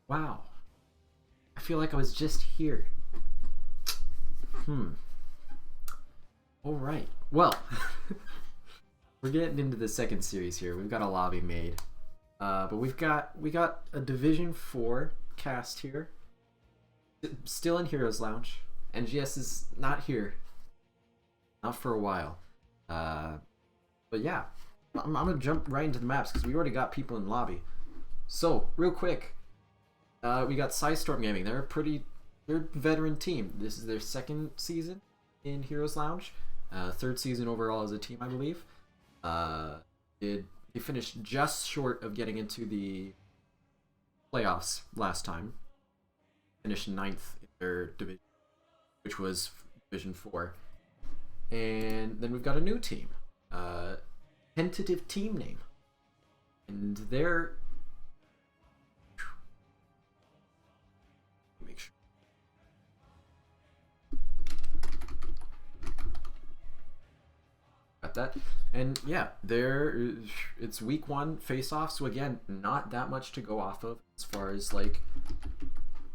Wow. I feel like I was just here. Alright. Well, we're getting into the second series here. We've got a lobby made. But we got a Division 4 cast here. Still in Heroes Lounge. NGS is not here. Not for a while. But yeah. I'm gonna jump right into the maps because we already got people in lobby. So, real quick. We got Psistorm Gaming. They're a veteran team. This is their second season in Heroes Lounge. Third season overall as a team, I believe. They finished just short of getting into the playoffs last time. Finished 9th in their division, which was Division 4. And then we've got a new team. Tentative team name. And they're... Make sure. Got that. And yeah, it's week 1 face-off, so again, not that much to go off of as far as like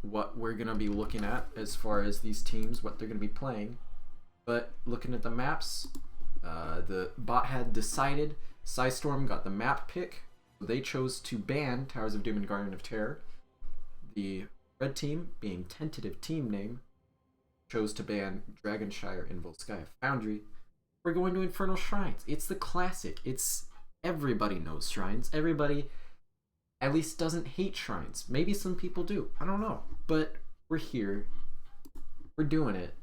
what we're gonna be looking at as far as these teams, what they're gonna be playing. But looking at the maps, the bot had decided Psistorm got the map pick. So they chose to ban Towers of Doom and Garden of Terror. The red team, being Tentative team name, chose to ban Dragonshire and Volskaya Foundry. We're going to Infernal Shrines. It's the classic. Everybody knows shrines. Everybody at least doesn't hate shrines. Maybe some people do. I don't know. But we're here. We're doing it.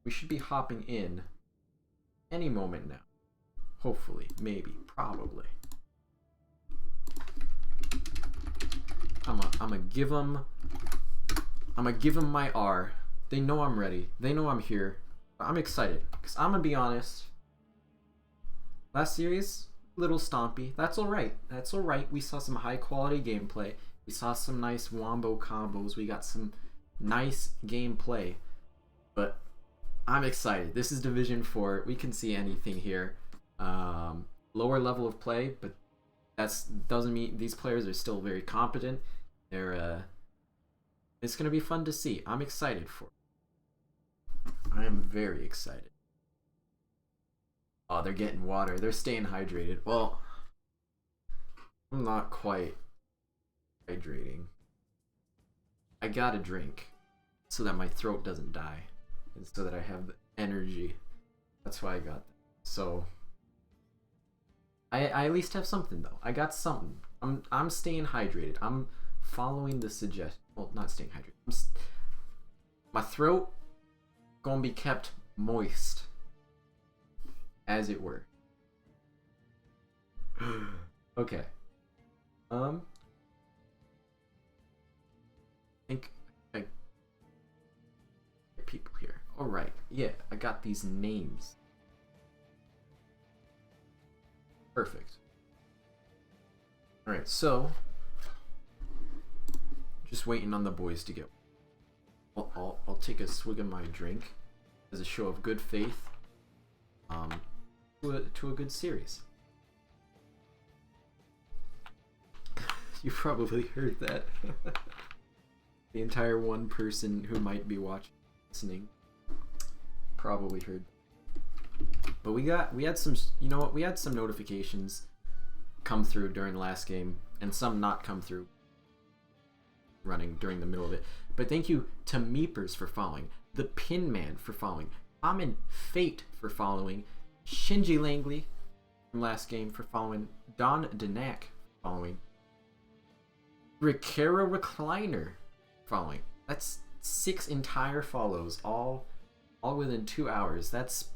We should be hopping in any moment now. Hopefully. Maybe. Probably. I'm gonna give them my R. They know I'm ready. They know I'm here. I'm excited because I'm gonna be honest. Last series, little stompy. That's all right. That's all right. We saw some high quality gameplay. We saw some nice wombo combos. We got some nice gameplay. But I'm excited. This is Division 4. We can see anything here. Lower level of play, but doesn't mean these players are still very competent. It's gonna be fun to see. I'm excited for it. I am very excited. Oh, they're getting water. They're staying hydrated. Well, I'm not quite hydrating. I gotta drink so that my throat doesn't die and so that I have the energy. That's why I got that. So I at least have something though. I got something. I'm staying hydrated. I'm following the suggestion. Well, not staying hydrated. My throat gonna be kept moist, as it were. Okay. I think I get people here. All right. Yeah, I got these names. Perfect. All right. So, just waiting on the boys to get. I'll take a swig of my drink as a show of good faith to a good series. You probably heard that. The entire one person who might be listening probably heard. But we had some, you know what? We had some notifications come through during the last game and some not come through running during the middle of it. But thank you to Meepers for following, the Pin Man for following, Common Fate for following, Shinji Langley from last game for following, Don Danak for following, Riccara Recliner following. That's 6 entire follows, all within 2 hours. That's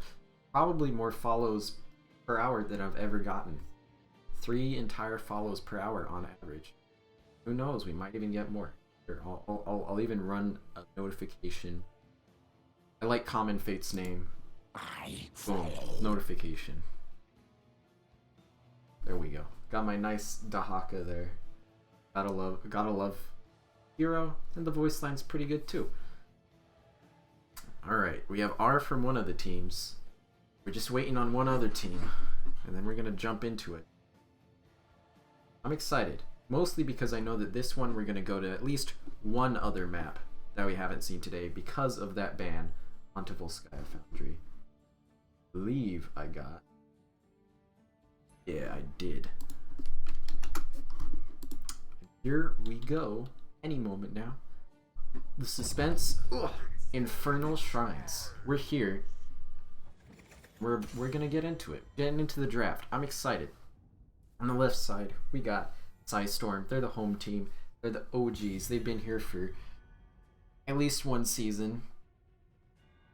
probably more follows per hour than I've ever gotten. 3 entire follows per hour on average. Who knows? We might even get more. Here, I'll even run a notification. I like Common Fate's name. Boom. Notification. There we go. Got my nice Dahaka there. Gotta love Hero, and the voice line's pretty good too. Alright, we have R from one of the teams. We're just waiting on one other team, and then we're gonna jump into it. I'm excited. mostly because I know that this one we're going to go to at least one other map that we haven't seen today because of that ban on Volskaya Foundry. I believe I got... Yeah, I did. Here we go. Any moment now. The suspense. Ugh. Infernal Shrines. We're here. We're gonna get into it. Getting into the draft. I'm excited. On the left side, we got Psistorm. They're the home team. They're the OGs. They've been here for at least one season.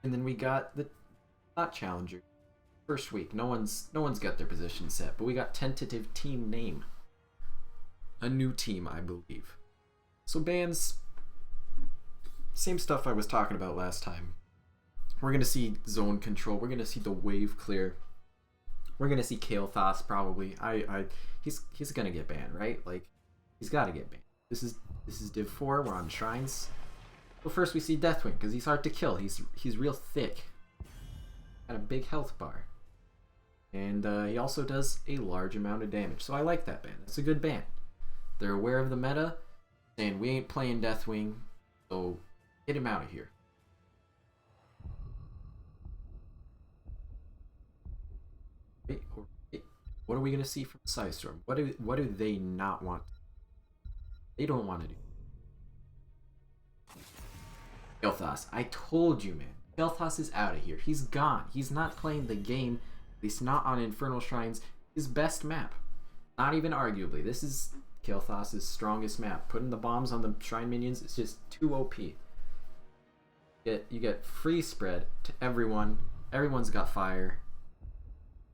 And then we got the not challenger. First week. No one's got their position set, but we got tentative team name. A new team, I believe. So bans, same stuff I was talking about last time. We're gonna see zone control. We're gonna see the wave clear. We're gonna see Kael'thas probably. He's gonna get banned, right? Like, he's gotta get banned. This is Div 4. We're on shrines. Well, first we see Deathwing because he's hard to kill. He's real thick. Got a big health bar, and he also does a large amount of damage. So I like that ban. That's a good ban. They're aware of the meta, saying we ain't playing Deathwing, so get him out of here. Wait, what are we gonna see from Psistorm? What do they not want? They don't want to do. Kael'thas, I told you, man. Kael'thas is out of here. He's gone. He's not playing the game. At least not on Infernal Shrines. His best map. Not even arguably. This is Kael'thas' strongest map. Putting the bombs on the shrine minions is just too OP. You get free spread to everyone. Everyone's got fire.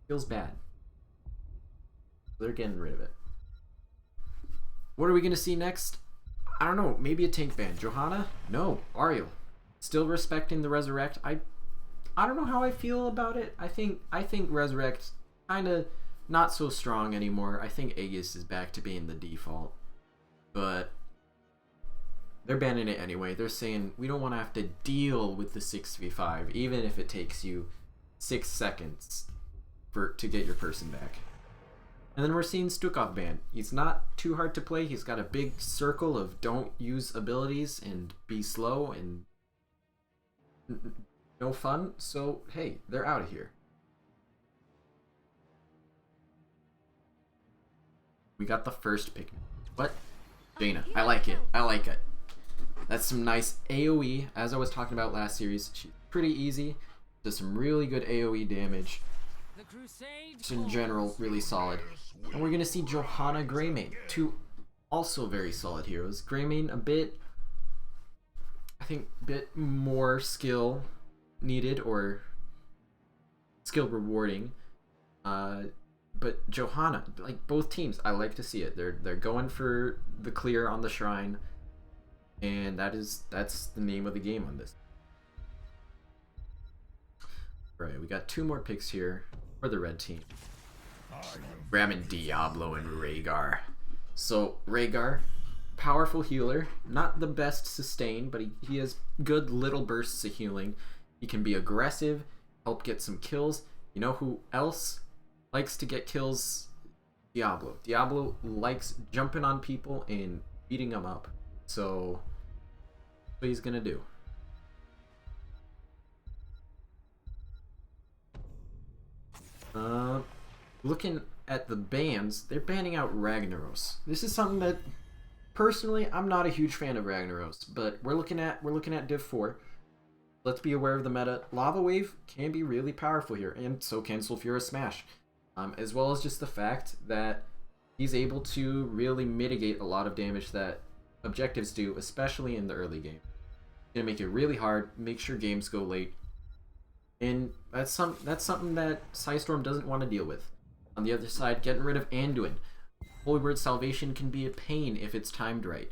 Feels bad. They're getting rid of it. What are we gonna see next? I don't know. Maybe a tank ban. Johanna? No. Ariel. Still respecting the Resurrect. I don't know how I feel about it. I think Resurrect kinda not so strong anymore. I think Aegis is back to being the default. But they're banning it anyway. They're saying we don't want to have to deal with the 6v5, even if it takes you 6 seconds to get your person back. And then we're seeing Stukov ban. He's not too hard to play. He's got a big circle of don't use abilities and be slow and no fun. So hey, they're out of here. We got the first pick. What? Jaina. I like it. I like it. That's some nice AoE. As I was talking about last series, she's pretty easy. Does some really good AoE damage. Just in general, really solid. And we're going to see Johanna Greymane. Two also very solid heroes. Greymane a bit, I think, bit more skill needed or skill rewarding. But Johanna, like both teams, I like to see it. They're going for the clear on the shrine, and that's the name of the game on this. Right, we got 2 more picks here for the red team. Ramming Diablo and Rhaegar. So Rhaegar, powerful healer, not the best sustain, but he has good little bursts of healing. He can be aggressive, help get some kills. You know who else likes to get kills? Diablo. Diablo likes jumping on people and beating them up. So what he's gonna do. Looking at the bans, they're banning out Ragnaros. This is something that personally I'm not a huge fan of Ragnaros, but we're looking at Div 4. Let's be aware of the meta. Lava Wave can be really powerful here, and so can Sulfura Smash. As well as just the fact that he's able to really mitigate a lot of damage that objectives do, especially in the early game. Gonna make it really hard, make sure games go late, and that's something that Psistorm doesn't want to deal with. On the other side, getting rid of Anduin. Holy Word Salvation can be a pain if it's timed right.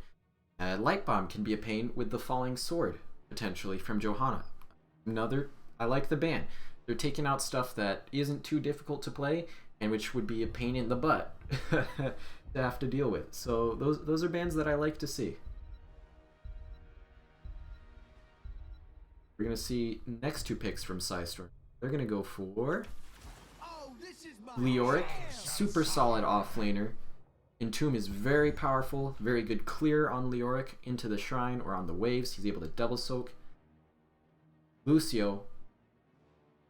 Light Bomb can be a pain with the Falling Sword, potentially, from Johanna. I like the ban. They're taking out stuff that isn't too difficult to play, and which would be a pain in the butt to have to deal with. So those are bans that I like to see. We're going to see next 2 picks from Psistorm. They're going to go for Leoric, super solid offlaner. Entomb is very powerful, very good clear on Leoric into the shrine or on the waves. He's able to double soak. Lucio,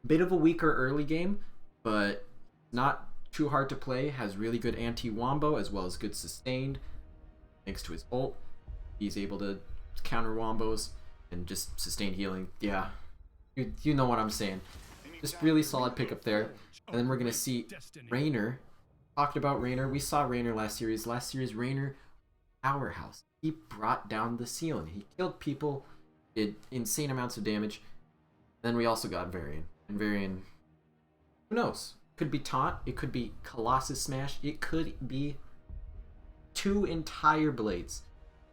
bit of a weaker early game, but not too hard to play. Has really good anti-wombo as well as good sustained. Thanks to his ult, he's able to counter wombos and just sustain healing. Yeah, you know what I'm saying. Just really solid pickup there. And then we're going to see Raynor. Talked about Raynor. We saw Raynor last series. Last series, Raynor, powerhouse. He brought down the ceiling. He killed people, did insane amounts of damage. Then we also got Varian. And Varian, who knows? Could be Taunt. It could be Colossus Smash. It could be 2 entire blades.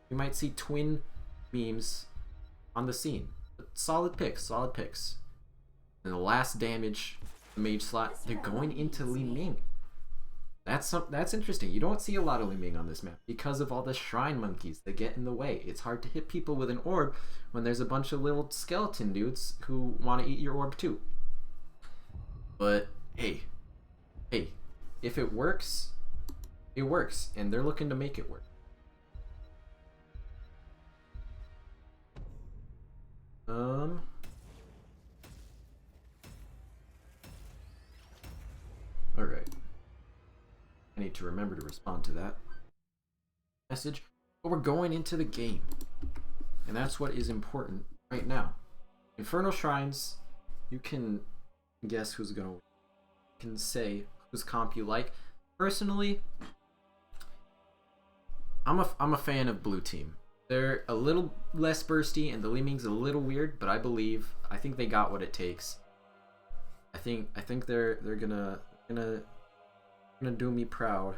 We might see twin memes on the scene. But solid picks, solid picks. And the last damage, the mage slot, they're going into Li Ming. That's interesting. You don't see a lot of Li Ming on this map because of all the shrine monkeys that get in the way. It's hard to hit people with an orb when there's a bunch of little skeleton dudes who want to eat your orb too. But hey, if it works, it works, and they're looking to make it work. Alright. I need to remember to respond to that message. But we're going into the game. And that's what is important right now. Infernal Shrines, you can guess who's going to win. You can say whose comp you like. Personally, I'm a fan of blue team. They're a little less bursty and the Li Ming's a little weird, but I think they got what it takes. I think they're gonna do me proud.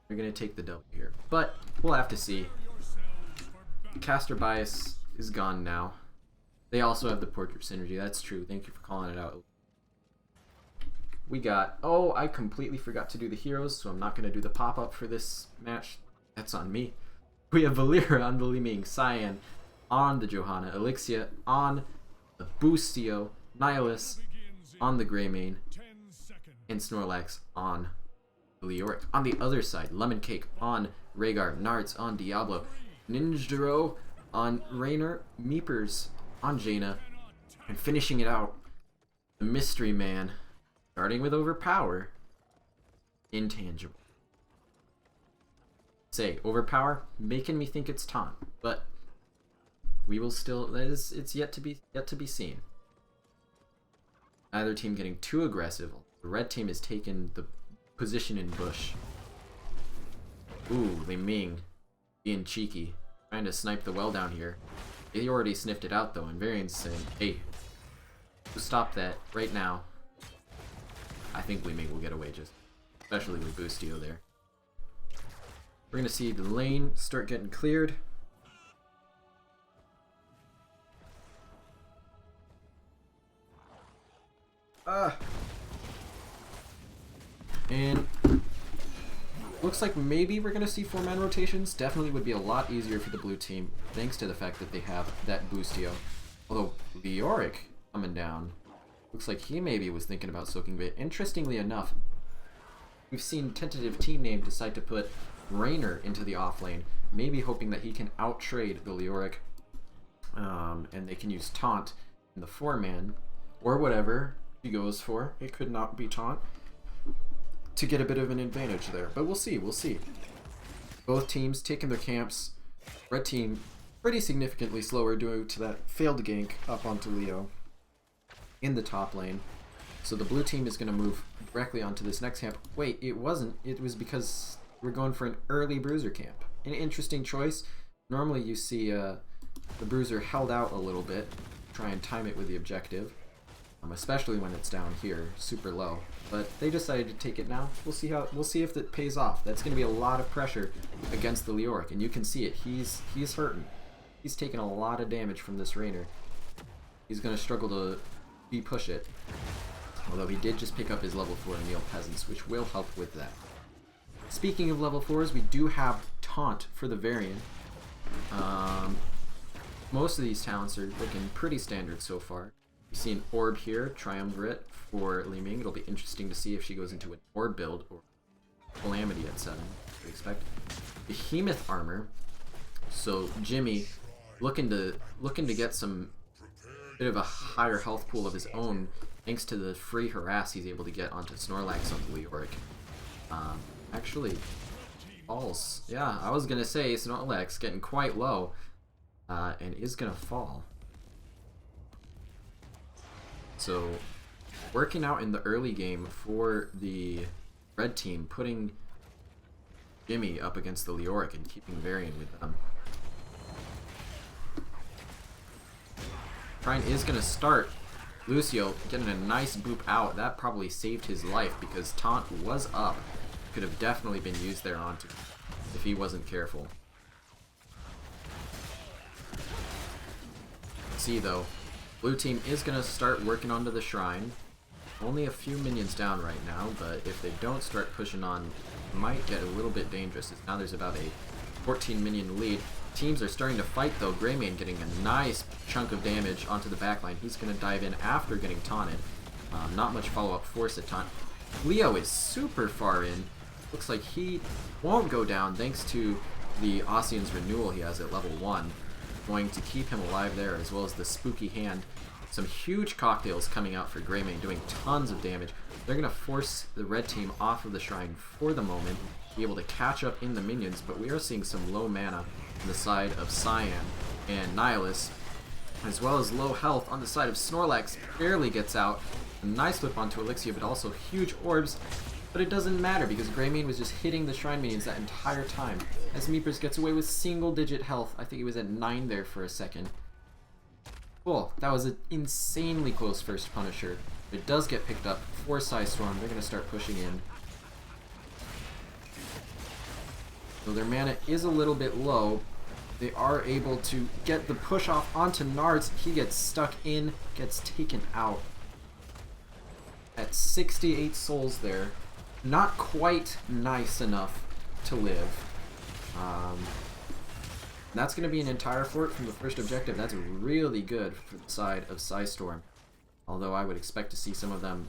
They're gonna take the W here, but we'll have to see. Caster bias is gone now. They also have the portrait synergy. That's true. Thank you for calling it out. We got, oh, I completely forgot to do the heroes, so I'm not gonna do the pop-up for this match. That's on me. We have Valera on the Li Ming, Cyan on the Johanna, Elixia on the Boostio, Nihilus on the Greymane, and Snorlax on the Leoric. On the other side, Lemon Cake on Rhaegar, Nards on Diablo, Ninjaro on Raynor, Meepers on Jaina, and finishing it out, the Mystery Man, starting with Overpower, Intangible. Say Overpower, making me think it's Taunt, but we will still. It's yet to be seen. Neither team getting too aggressive. The red team has taken the position in bush. Ooh, Li Ming being cheeky, trying to snipe the well down here. They already sniffed it out though, and Varian's saying, "Hey, stop that right now." I think Li Ming will get away, just especially with Boostio there. We're gonna see the lane start getting cleared. And looks like maybe we're gonna see 4-man rotations. Definitely would be a lot easier for the blue team, thanks to the fact that they have that Boostio. Although Leoric coming down, looks like he maybe was thinking about soaking bait. Interestingly enough, we've seen Tentative team name decide to put Raynor into the off lane, maybe hoping that he can out-trade the Leoric, and they can use Taunt in the 4-man, or whatever he goes for. It could not be Taunt, to get a bit of an advantage there. But we'll see, we'll see. Both teams taking their camps. Red team pretty significantly slower due to that failed gank up onto Leo in the top lane. So the blue team is going to move directly onto this next camp. Wait, it wasn't. It was because we're going for an early Bruiser camp. An interesting choice. Normally you see the Bruiser held out a little bit, try and time it with the objective, especially when it's down here, super low. But they decided to take it now. We'll see if it pays off. That's going to be a lot of pressure against the Leoric, and you can see it. He's hurting. He's taking a lot of damage from this Raynor. He's going to struggle to push it. Although he did just pick up his level 4 Anil Peasants, which will help with that. Speaking of level 4s, we do have Taunt for the Varian. Most of these talents are looking pretty standard so far. You see an Orb here, Triumvirate for Li Ming. It'll be interesting to see if she goes into an Orb build or Calamity at 7. We expect Behemoth armor. So Jimmy looking to get some bit of a higher health pool of his own, thanks to the free harass he's able to get onto Snorlax on Leoric. Actually, falls. Yeah, I was gonna say Snorlax getting quite low, and is gonna fall. So, working out in the early game for the red team, putting Jimmy up against the Leoric and keeping Varian with them. Trine is going to start. Lucio getting a nice boop out. That probably saved his life because taunt was up. Could have definitely been used there onto him if he wasn't careful. See though, blue team is going to start working onto the shrine. Only a few minions down right now, but if they don't start pushing on, it might get a little bit dangerous. Now there's about a 14 minion lead. Teams are starting to fight though. Greymane getting a nice chunk of damage onto the backline. He's going to dive in after getting taunted. Not much follow-up force at taunt. Leo is super far in. Looks like he won't go down thanks to the Ossian's renewal he has at level 1. Going to keep him alive there, as well as the spooky hand. Some huge cocktails coming out for Greymane, doing tons of damage. They're going to force the red team off of the shrine for the moment, be able to catch up in the minions, but we are seeing some low mana on the side of Cyan and Nihilus, as well as low health on the side of Snorlax. Barely gets out. A nice whip onto Elixir, but also huge orbs. But it doesn't matter because Greymane was just hitting the shrine minions that entire time. As Meepers gets away with single-digit health. I think he was at 9 there for a second. Cool. That was an insanely close first Punisher. It does get picked up for Psistorm. They're going to start pushing in. So their mana is a little bit low. They are able to get the push off onto Nards. He gets stuck in, gets taken out. At 68 souls there. Not quite nice enough to live. That's going to be an entire fort from the first objective. That's really good for the side of Psistorm. Although I would expect to see some of them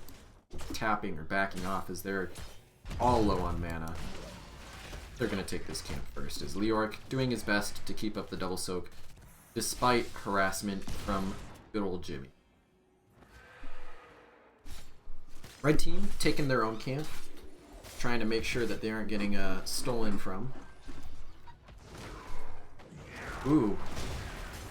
tapping or backing off as they're all low on mana. They're going to take this camp first, as Leoric doing his best to keep up the double soak despite harassment from good old Jimmy. Red team taking their own camp, trying to make sure that they aren't getting stolen from. Ooh.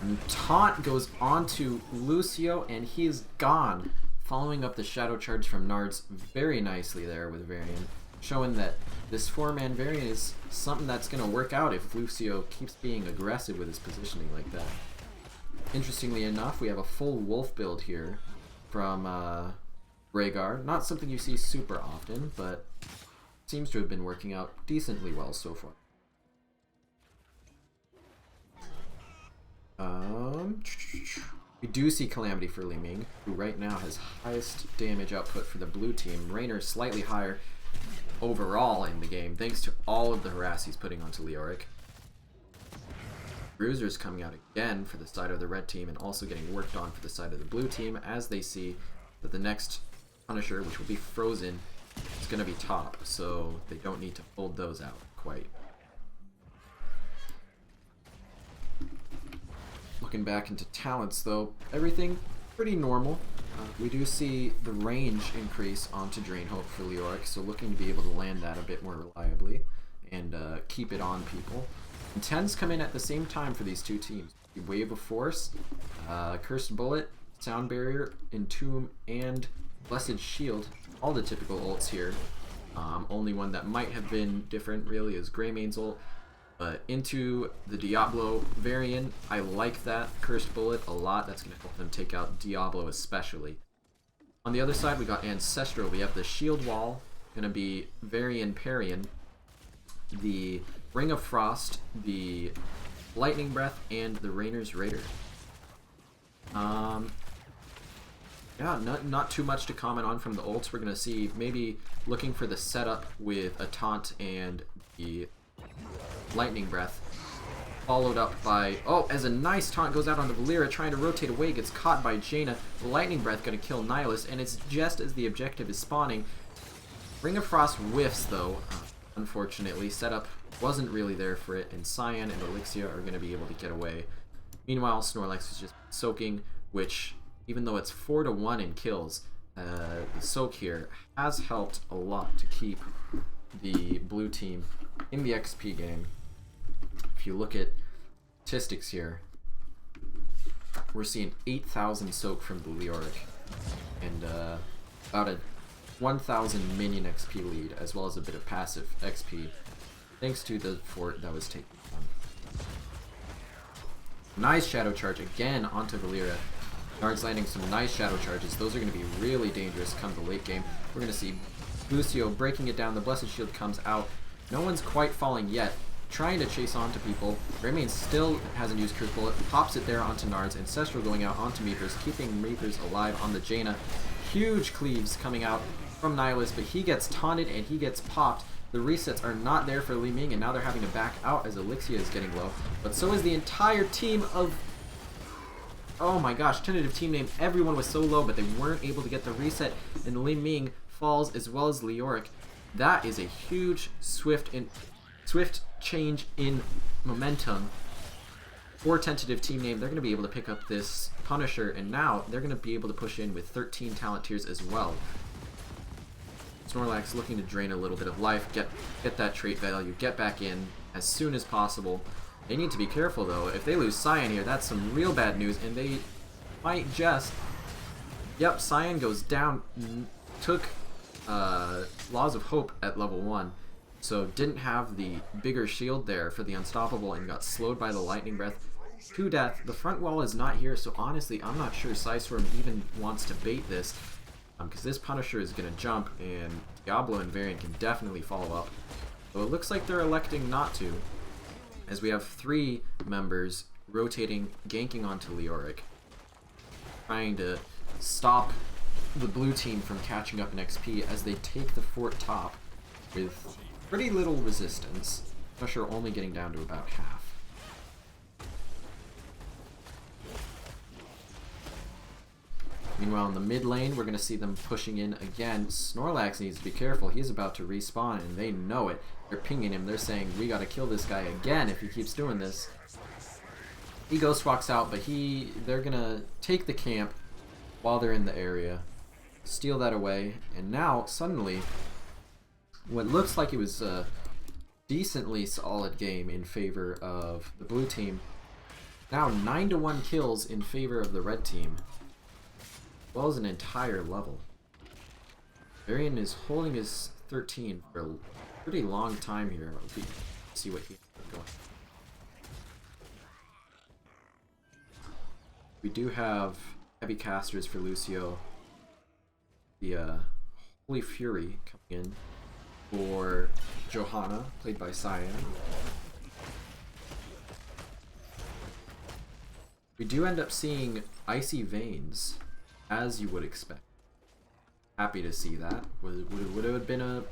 And taunt goes onto Lucio, and he is gone. Following up the shadow charge from Nards very nicely there with Varian, showing that this 4-man Varian is something that's going to work out if Lucio keeps being aggressive with his positioning like that. Interestingly enough, we have a full wolf build here from Rhaegar. Not something you see super often, but seems to have been working out decently well so far. We do see Calamity for Li Ming, who right now has highest damage output for the blue team. Raynor slightly higher overall in the game, thanks to all of the harass he's putting onto Leoric. Bruiser's coming out again for the side of the red team, and also getting worked on for the side of the blue team, as they see that the next Punisher, which will be Frozen, is going to be top, so they don't need to hold those out quite. Looking back into talents though, everything pretty normal. We do see the range increase onto Drain Hope for Leoric, so looking to be able to land that a bit more reliably and keep it on people. And 10s come in at the same time for these two teams. Wave of Force, Cursed Bullet, Sound Barrier, Entomb, and Blessed Shield. All the typical ults here. Only one that might have been different really is Greymane's ult. But into the Diablo variant, I like that Cursed Bullet a lot. That's going to help them take out Diablo especially. On the other side, we got Ancestral. We have the Shield Wall, going to be Varian Parian, the Ring of Frost, the Lightning Breath, and the Rainer's Raider. Yeah, not too much to comment on from the ults. We're going to see maybe looking for the setup with a Taunt and the Lightning Breath, followed up by, oh, as a nice taunt goes out onto Valeera, trying to rotate away, gets caught by Jaina. The Lightning Breath going to kill Nihilus, and it's just as the objective is spawning. Ring of Frost whiffs, though. unfortunately, setup wasn't really there for it, and Cyan and Elixia are going to be able to get away. Meanwhile, Snorlax is just soaking, which, even though it's 4-1 in kills, the soak here has helped a lot to keep the blue team in the XP game. If you look at statistics here, we're seeing 8,000 soak from the Leoric, and about a 1,000 minion XP lead, as well as a bit of passive XP, thanks to the fort that was taken down. Nice Shadow Charge again onto Valeera. Nard's landing some nice Shadow Charges. Those are going to be really dangerous come the late game. We're going to see Lucio breaking it down. The Blessed Shield comes out. No one's quite falling yet. Trying to chase onto people. Raymain still hasn't used Crit Bullet. Pops it there onto Nard's. Ancestral going out onto Meepers, keeping Meepers alive on the Jaina. Huge cleaves coming out from Nihilus, but he gets taunted and he gets popped. The resets are not there for Li Ming, and now they're having to back out as Elixia is getting low. But so is the entire team of... Oh my gosh, tentative team name. Everyone was so low, but they weren't able to get the reset, and Li Ming falls as well as Leoric. That is a huge swift change in momentum for tentative team name. They're going to be able to pick up this Punisher, and now they're going to be able to push in with 13 talent tiers as well. Snorlax looking to drain a little bit of life, get that trait value, get back in as soon as possible. They need to be careful though. If they lose Cyan here, that's some real bad news, and they might just... Yep, Cyan goes down, took Laws of Hope at level 1, so didn't have the bigger shield there for the Unstoppable and got slowed by the Lightning Breath to death. The front wall is not here, so honestly, I'm not sure Psistorm even wants to bait this, because this Punisher is going to jump, and Diablo and Varian can definitely follow up. So it looks like they're electing not to, as we have 3 members rotating, ganking onto Leoric, trying to stop the blue team from catching up in XP as they take the fort top with pretty little resistance. Punisher only getting down to about half. Meanwhile, in the mid lane, we're going to see them pushing in again. Snorlax needs to be careful. He's about to respawn, and they know it. They're pinging him. They're saying, we got to kill this guy again if he keeps doing this. He ghost walks out, but they're going to take the camp while they're in the area, steal that away, and now, suddenly, what looks like it was a decently solid game in favor of the blue team. Now 9-1 kills in favor of the red team, as well as an entire level. Varian is holding his 13 for a pretty long time here. Let's see what he's going. We do have heavy casters for Lucio. The Holy Fury coming in for Johanna, played by Cyan. We do end up seeing Icy Veins, as you would expect. Happy to see that. Would have been a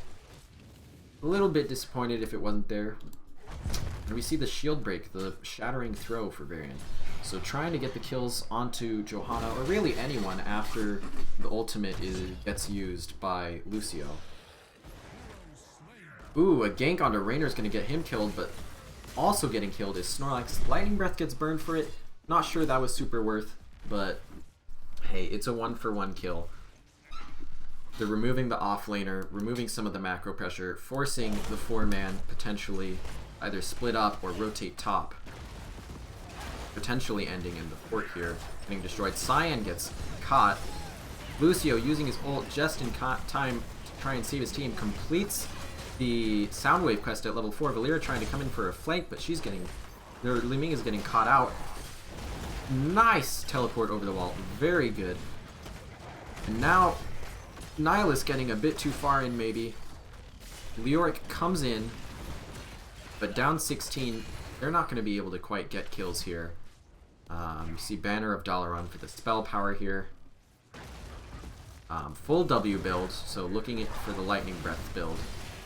little bit disappointed if it wasn't there. And we see the shield break, the shattering throw for Varian. So trying to get the kills onto Johanna, or really anyone, after the ultimate gets used by Lucio. Ooh, a gank onto Rainer's going to get him killed, but also getting killed is Snorlax. Lightning Breath gets burned for it. Not sure that was super worth, but hey, it's a 1-for-1 kill. They're removing the offlaner, removing some of the macro pressure, forcing the 4-man potentially either split up or rotate top. Potentially ending in the fort here, getting destroyed. Cyan gets caught. Lucio, using his ult just in time to try and save his team, completes the Soundwave quest at level 4. Valeera trying to come in for a flank, but she's getting... Li Ming is getting caught out. Nice teleport over the wall. Very good. And now, Nihilus getting a bit too far in, maybe. Leoric comes in, but down 16. They're not going to be able to quite get kills here. You see Banner of Dalaran for the spell power here. Full W build, so looking for the Lightning Breath build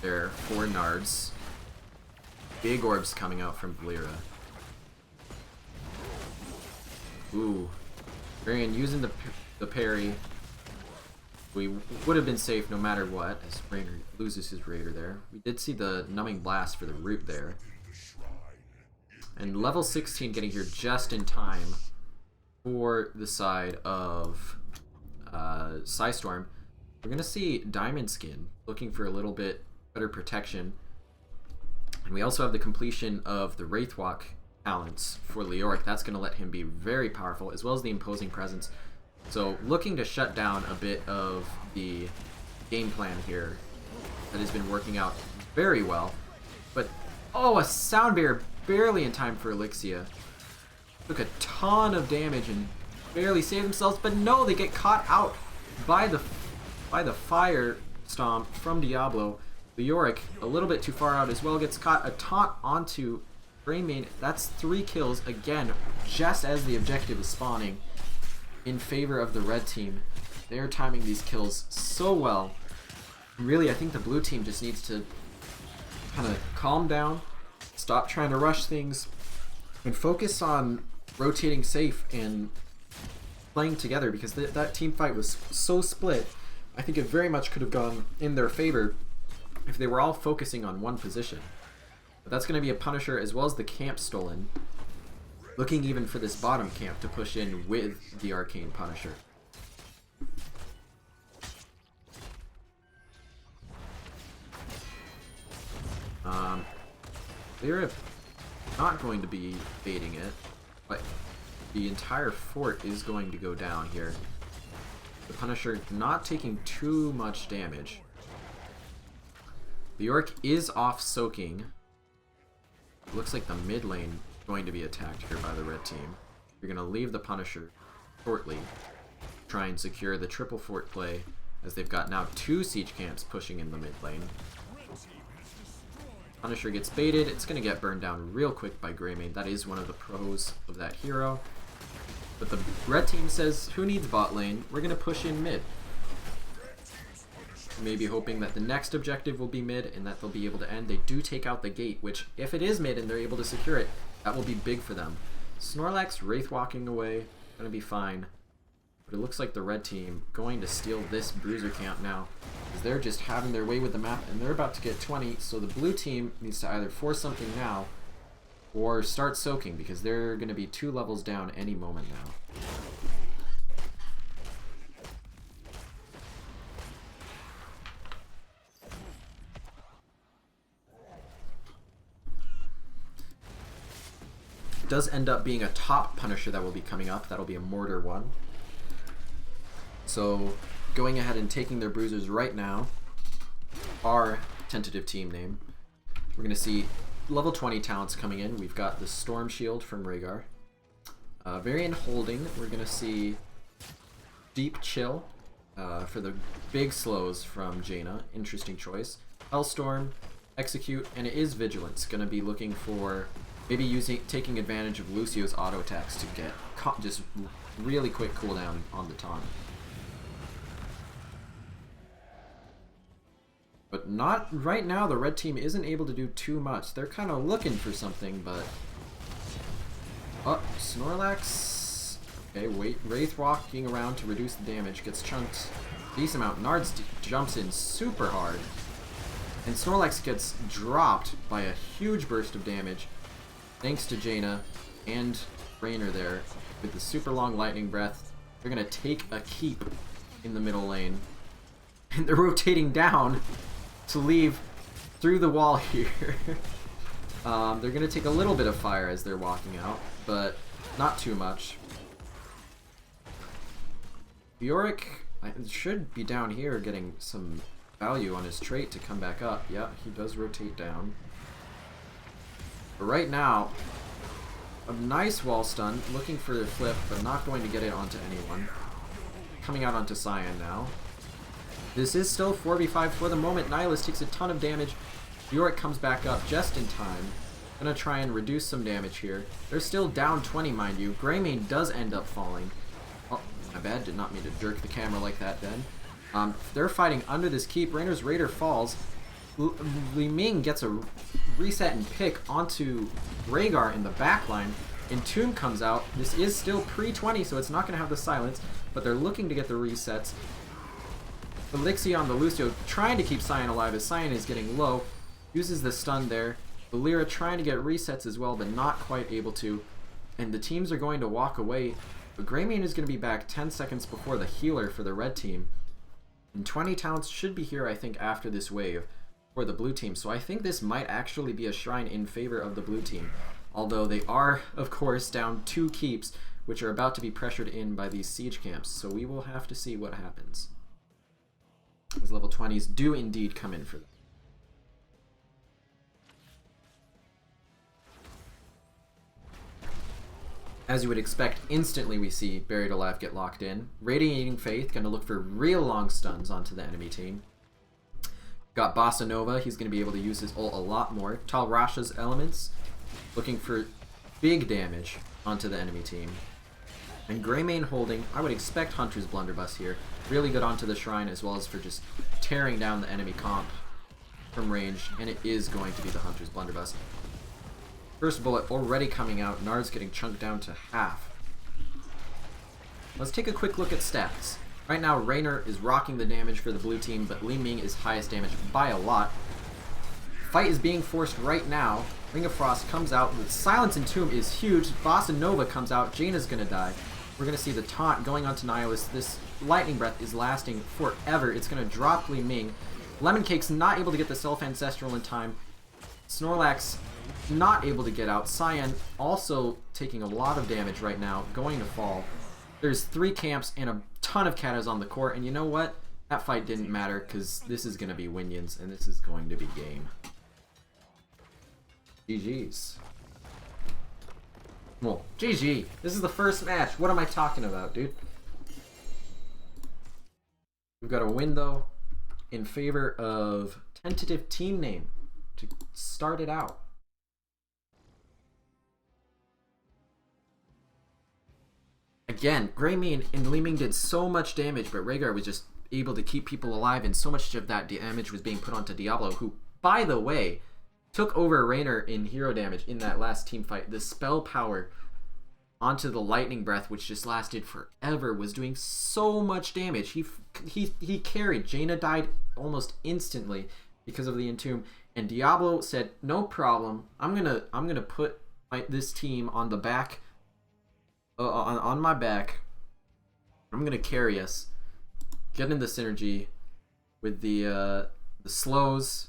there for Nards. Big orbs coming out from Valeera. Ooh. Varian using the parry. We would have been safe no matter what, as Rainer loses his Raider there. We did see the Numbing Blast for the root there. And level 16 getting here just in time for the side of Psistorm. We're going to see Diamond Skin looking for a little bit better protection. And we also have the completion of the Wraithwalk talents for Leoric. That's going to let him be very powerful, as well as the Imposing Presence. So looking to shut down a bit of the game plan here that has been working out very well. But, oh, a Sound Barrier barely in time for Elixia. Took a ton of damage and barely saved themselves, but no, they get caught out by the Fire Stomp from Diablo. Leoric, a little bit too far out as well, gets caught. A taunt onto Greymane. That's 3 kills, again, just as the objective is spawning in favor of the red team. They're timing these kills so well. Really, I think the blue team just needs to kind of calm down, stop trying to rush things, and focus on rotating safe and playing together, because that team fight was so split. I think it very much could have gone in their favor if they were all focusing on one position. But that's going to be a Punisher as well as the camp stolen. Looking even for this bottom camp to push in with the Arcane Punisher. They're not going to be baiting it, but the entire fort is going to go down here. The Punisher not taking too much damage. The Orc is off soaking. Looks like the mid lane going to be attacked here by the red team. You're going to leave the Punisher shortly. Try and secure the triple fort play, as they've got now 2 siege camps pushing in the mid lane. Punisher gets baited. It's going to get burned down real quick by Greymane. That is one of the pros of that hero. But the red team says, who needs bot lane? We're going to push in mid. Maybe hoping that the next objective will be mid and that they'll be able to end. They do take out the gate, which if it is mid and they're able to secure it, that will be big for them. Snorlax Wraith walking away, gonna be fine. But it looks like the red team going to steal this bruiser camp now, because they're just having their way with the map and they're about to get 20, so the blue team needs to either force something now or start soaking, because they're gonna be 2 levels down any moment now. Does end up being a top Punisher that will be coming up. That'll be a Mortar one. So going ahead and taking their bruisers right now, our tentative team name. We're going to see level 20 talents coming in. We've got the Storm Shield from Rhaegar. Variant Holding, we're going to see Deep Chill for the big slows from Jaina. Interesting choice. Hellstorm, Execute, and it is Vigilance. Going to be looking for maybe taking advantage of Lucio's auto attacks to get just really quick cooldown on the taunt. But not right now. The red team isn't able to do too much. They're kind of looking for something, but oh, Snorlax. Okay, wait. Wraith walking around to reduce the damage, gets chunked a decent amount. Nards jumps in super hard, and Snorlax gets dropped by a huge burst of damage. Thanks to Jaina and Rainer there with the super long lightning breath. They're going to take a keep in the middle lane. And they're rotating down to leave through the wall here. They're going to take a little bit of fire as they're walking out, but not too much. Yorick should be down here getting some value on his trait to come back up. Yeah, he does rotate down. But right now, a nice wall stun, looking for the flip, but not going to get it onto anyone. Coming out onto Cyan now. This is still 4v5 for the moment. Nihilus takes a ton of damage. Yorick comes back up just in time. Gonna try and reduce some damage here. They're still down 20, mind you. Greymane does end up falling. Oh, my bad. Did not mean to jerk the camera like that then. They're fighting under this keep. Rainer's Raider falls. Li Ming gets a reset and pick onto Rhaegar in the backline. Entomb comes out. This is still pre-20, so it's not going to have the silence, but they're looking to get the resets. Elixir on the Lucio, trying to keep Cyan alive as Cyan is getting low. Uses the stun there. Valera trying to get resets as well, but not quite able to. And the teams are going to walk away. But Greymane is going to be back 10 seconds before the healer for the red team. And 20 talents should be here, I think, after this wave for the blue team. So I think this might actually be a shrine in favor of the blue team. Although they are, of course, down 2 keeps, which are about to be pressured in by these siege camps. So we will have to see what happens. Those level 20s do indeed come in for them. As you would expect, instantly we see Buried Alive get locked in. Radiating Faith, going to look for real long stuns onto the enemy team. Got Bossa Nova, he's going to be able to use his ult a lot more. Tal Rasha's Elements, looking for big damage onto the enemy team. And Greymane holding, I would expect Hunter's Blunderbuss here. Really good onto the Shrine as well as for just tearing down the enemy comp from range. And it is going to be the Hunter's Blunderbuss. First bullet already coming out. Nard's getting chunked down to half. Let's take a quick look at stats. Right now, Raynor is rocking the damage for the blue team, but Li Ming is highest damage by a lot. Fight is being forced right now. Ring of Frost comes out. The Silence and Tomb is huge. Bossa Nova comes out. Jaina's gonna die. We're gonna see the taunt going on to Nihilist. This Lightning Breath is lasting forever. It's gonna drop Li Ming. Lemon Cake's not able to get the Self-Ancestral in time. Snorlax not able to get out. Cyan also taking a lot of damage right now, going to fall. There's 3 camps and a ton of katas on the court, and you know what? That fight didn't matter because this is going to be Winions, and this is going to be game. GG's. Well, GG. This is the first match. What am I talking about, dude? We've got a win, though, in favor of Tentative team name to start it out. Again, Greymane and Li Ming did so much damage, but Rhaegar was just able to keep people alive, and so much of that damage was being put onto Diablo, who, by the way, took over Raynor in hero damage in that last team fight. The spell power onto the Lightning Breath, which just lasted forever, was doing so much damage. He carried. Jaina died almost instantly because of the Entomb, and Diablo said, "No problem. I'm gonna put this team on the back." On my back, I'm gonna carry us. Get in the synergy with the slows,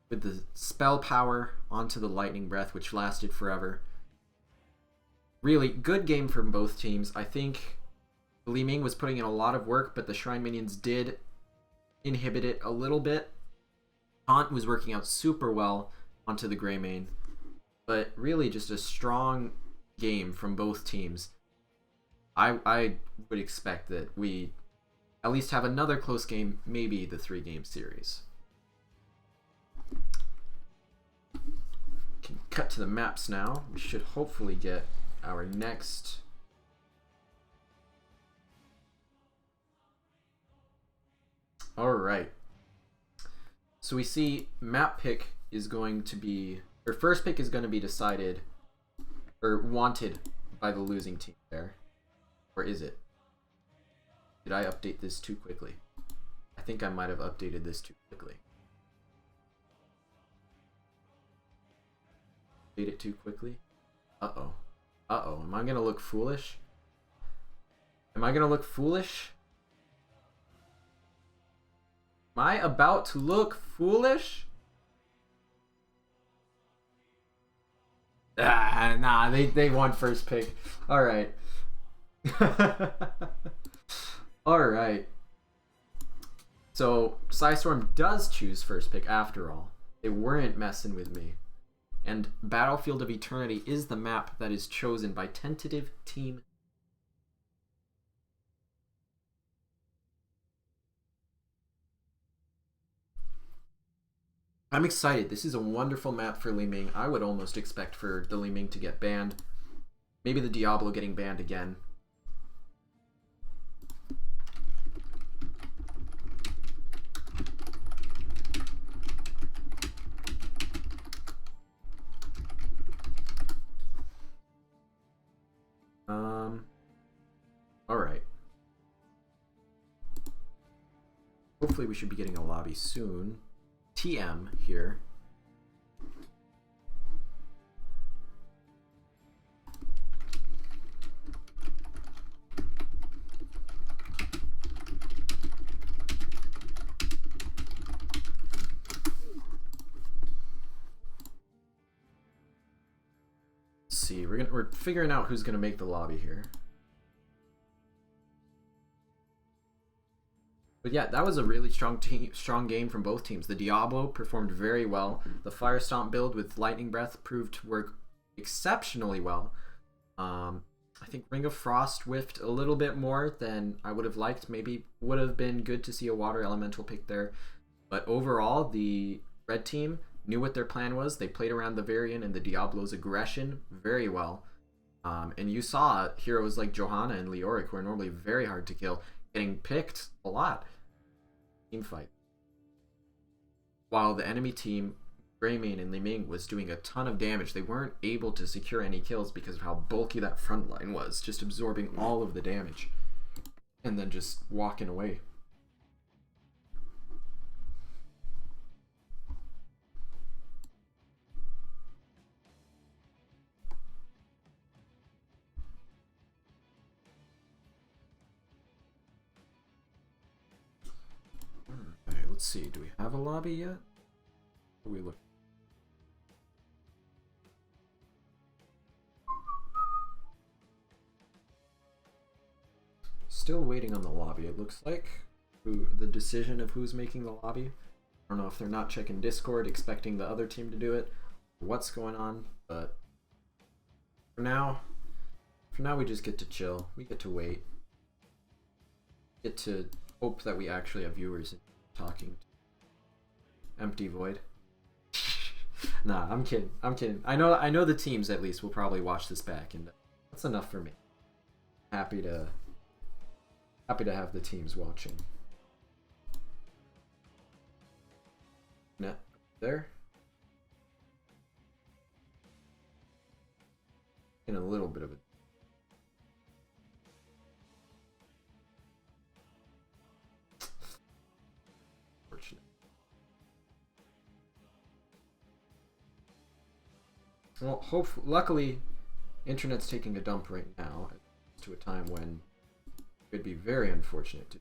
with the spell power onto the Lightning Breath, which lasted forever. Really good game from both teams. I think Li Ming was putting in a lot of work, but the Shrine Minions did inhibit it a little bit. Taunt was working out super well onto the Greymane, but really just a strong game from both teams. I would expect that we at least have another close game, maybe the 3-game series. Can cut to the maps now. We should hopefully get our next... Alright. So we see map pick is going to be... Or first pick is going to be decided, or wanted by the losing team there. Or is it? Did I update this too quickly? I think I might have updated this too quickly. Update it too quickly? Uh-oh. Uh-oh. Am I gonna look foolish? Am I gonna look foolish? Am I about to look foolish? Ah, nah, they won first pick. Alright. Alright. So, Psistorm does choose first pick after all. They weren't messing with me. And Battlefield of Eternity is the map that is chosen by Tentative Team. I'm excited. This is a wonderful map for Li Ming. I would almost expect for the Li Ming to get banned. Maybe the Diablo getting banned again. hopefully we should be getting a lobby soon. TM here. See, we're figuring out who's gonna make the lobby here. But yeah, that was a really strong game from both teams. The Diablo performed very well. The Fire Stomp build with Lightning Breath proved to work exceptionally well. I think Ring of Frost whiffed a little bit more than I would have liked. Maybe would have been good to see a Water Elemental pick there. But overall, the red team knew what their plan was. They played around the Varian and the Diablo's aggression very well. And you saw heroes like Johanna and Leoric, who are normally very hard to kill, getting picked a lot. Team fight. While the enemy team, Greymane and Li Ming, was doing a ton of damage, they weren't able to secure any kills because of how bulky that front line was, just absorbing all of the damage and then just walking away. Let's see, do we have a lobby yet? What are we looking? Still waiting on the lobby, it looks like. The decision of who's making the lobby. I don't know if they're not checking Discord, expecting the other team to do it, or what's going on, but for now we just get to chill. We get to wait. Get to hope that we actually have viewers talking. Empty void. Nah, I'm kidding. I know the teams at least will probably watch this back, and that's enough for me. Happy to have the teams watching. Net there. In a little bit of a well, luckily, internet's taking a dump right now, to a time when it would be very unfortunate to.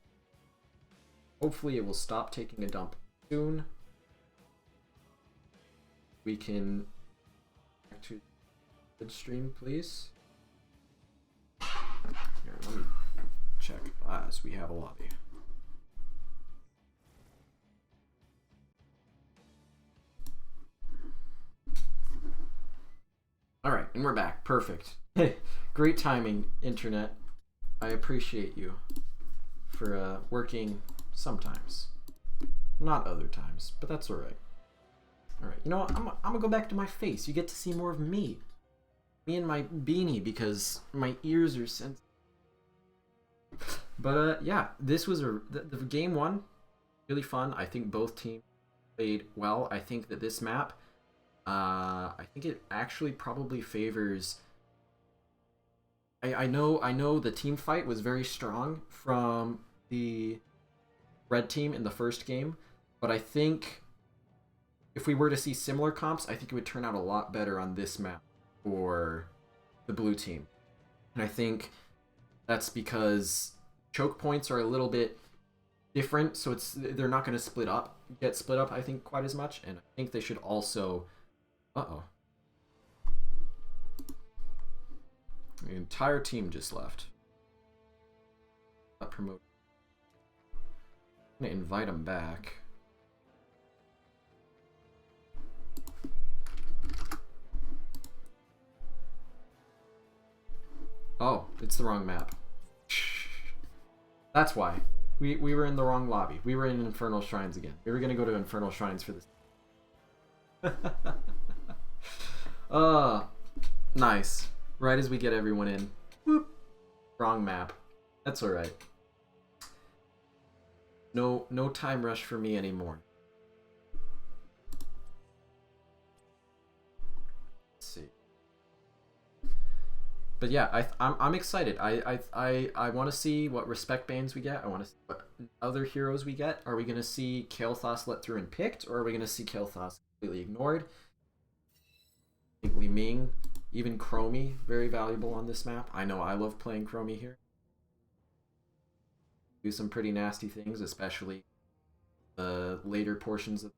Hopefully, it will stop taking a dump soon. We can back to the stream, please. Here, let me check as we have a lobby. All right, and we're back. Perfect. Great timing, internet. I appreciate you for working sometimes. Not other times, but that's all right. All right, you know what? I'm gonna go back to my face. You get to see more of me. Me and my beanie, because my ears are sensitive. But yeah, this was the game one. Really fun. I think both teams played well. I think that this map, I think it actually probably favors. I know the team fight was very strong from the red team in the first game, but I think if we were to see similar comps, I think it would turn out a lot better on this map for the blue team. And I think that's because choke points are a little bit different, so they're not going to get split up, I think, quite as much, and I think they should also. The entire team just left. Got promoted. I'm gonna invite them back. Oh, it's the wrong map. That's why. We were in the wrong lobby. We were in Infernal Shrines again. We were gonna go to Infernal Shrines for this. Nice. Right as we get everyone in. Whoop. Wrong map. That's alright. No time rush for me anymore. Let's see. But yeah, I'm excited. I want to see what respect bans we get. I want to see what other heroes we get. Are we going to see Kael'thas let through and picked, or are we going to see Kael'thas completely ignored? I think Li Ming, even Chromie, very valuable on this map. I know I love playing Chromie here. Do some pretty nasty things, especially the later portions of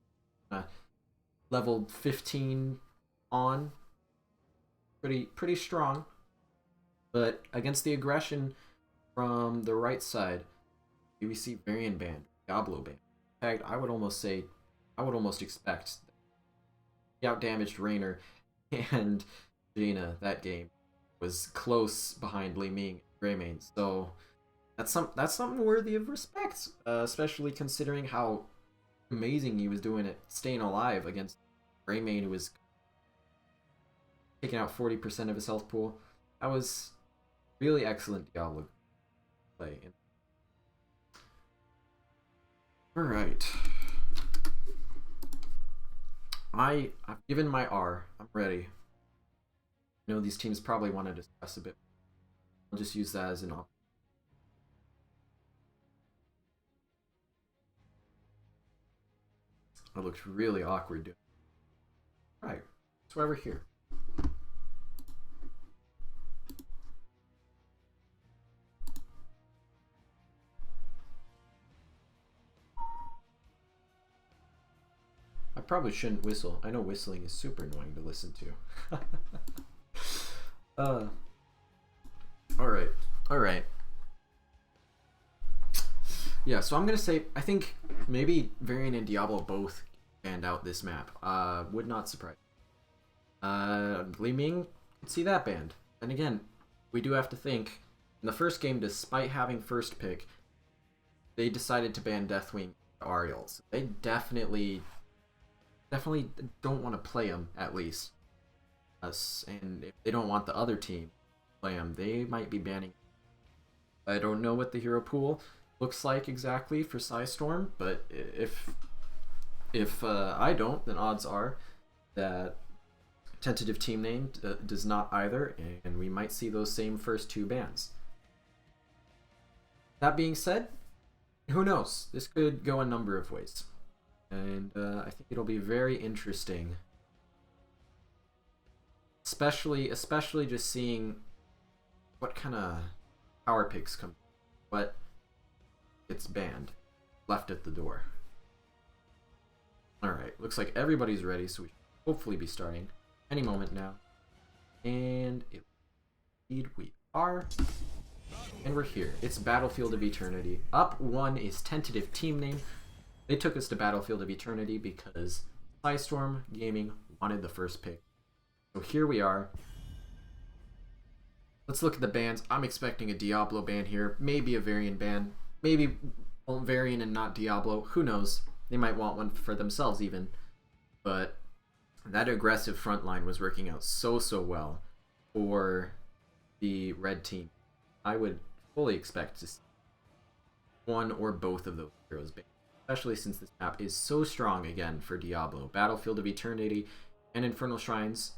level 15 on. Pretty strong. But against the aggression from the right side, we see Varian Band, Diablo Band. In fact, I would almost expect the outdamaged Raynor and Jaina that game was close behind Li Ming and Greymane. So that's something worthy of respect, especially considering how amazing he was doing at staying alive against Greymane, who was taking out 40% of his health pool. That was really excellent Diablo play. Alright. I've given my R. I'm ready. I know these teams probably want to discuss a bit. I'll just use that as an option. It looks really awkward doing it. Alright. That's why we're here. I probably shouldn't whistle. I know whistling is super annoying to listen to. Alright. Yeah, so I'm gonna say, I think maybe Varian and Diablo both banned out this map. Would not surprise. Li Ming, see that banned. And again, we do have to think, in the first game, despite having first pick, they decided to ban Deathwing Ariel. So they definitely don't want to play him, at least. And if they don't want the other team to play him, they might be banning. I don't know what the hero pool looks like exactly for Psistorm, but if I don't, then odds are that Tentative team name does not either, and we might see those same first two bans. That being said, who knows? This could go a number of ways. And I think it'll be very interesting, especially just seeing what kind of power picks come, what gets banned, left at the door. Alright, looks like everybody's ready, so we should hopefully be starting any moment now. And indeed we are. And we're here. It's Battlefield of Eternity. Up one is Tentative team name. They took us to Battlefield of Eternity because Psistorm Gaming wanted the first pick. So here we are. Let's look at the bans. I'm expecting a Diablo ban here. Maybe a Varian ban. Maybe Varian and not Diablo. Who knows? They might want one for themselves even. But that aggressive front line was working out so well for the red team. I would fully expect to see one or both of those heroes banned. Especially since this map is so strong again for Diablo. Battlefield of Eternity and Infernal Shrines.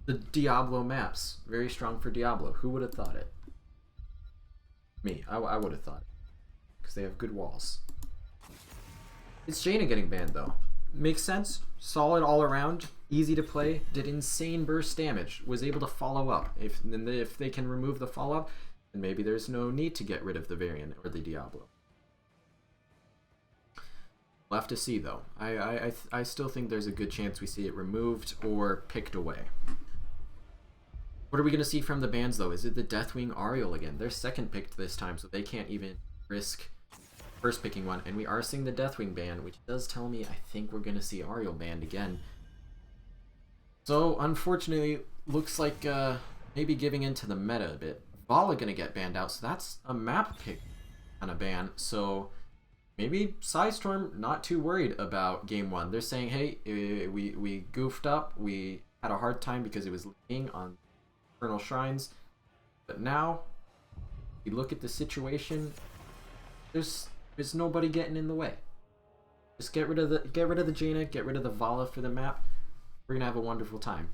The Diablo maps, very strong for Diablo. Who would have thought it? Me, I would have thought it. Because they have good walls. It's Jaina getting banned though. Makes sense. Solid all around. Easy to play. Did insane burst damage. Was able to follow up. If they can remove the follow up, then maybe there's no need to get rid of the Varian or the Diablo. We'll have to see though. I still think there's a good chance we see it removed or picked away. What are we going to see from the bans though? Is it the Deathwing Ariel again? They're second picked this time, so they can't even risk first picking one. And we are seeing the Deathwing ban, which does tell me I think we're going to see Ariel banned again. So unfortunately, looks like maybe giving into the meta a bit. Vala going to get banned out, so that's a map pick kind of ban. So maybe Psistorm not too worried about game one. They're saying, hey, we goofed up. We had a hard time because it was leaning on Infernal Shrines. But now, you look at the situation, there's nobody getting in the way. Just get rid of the Jaina, get rid of the Vala for the map. We're gonna have a wonderful time.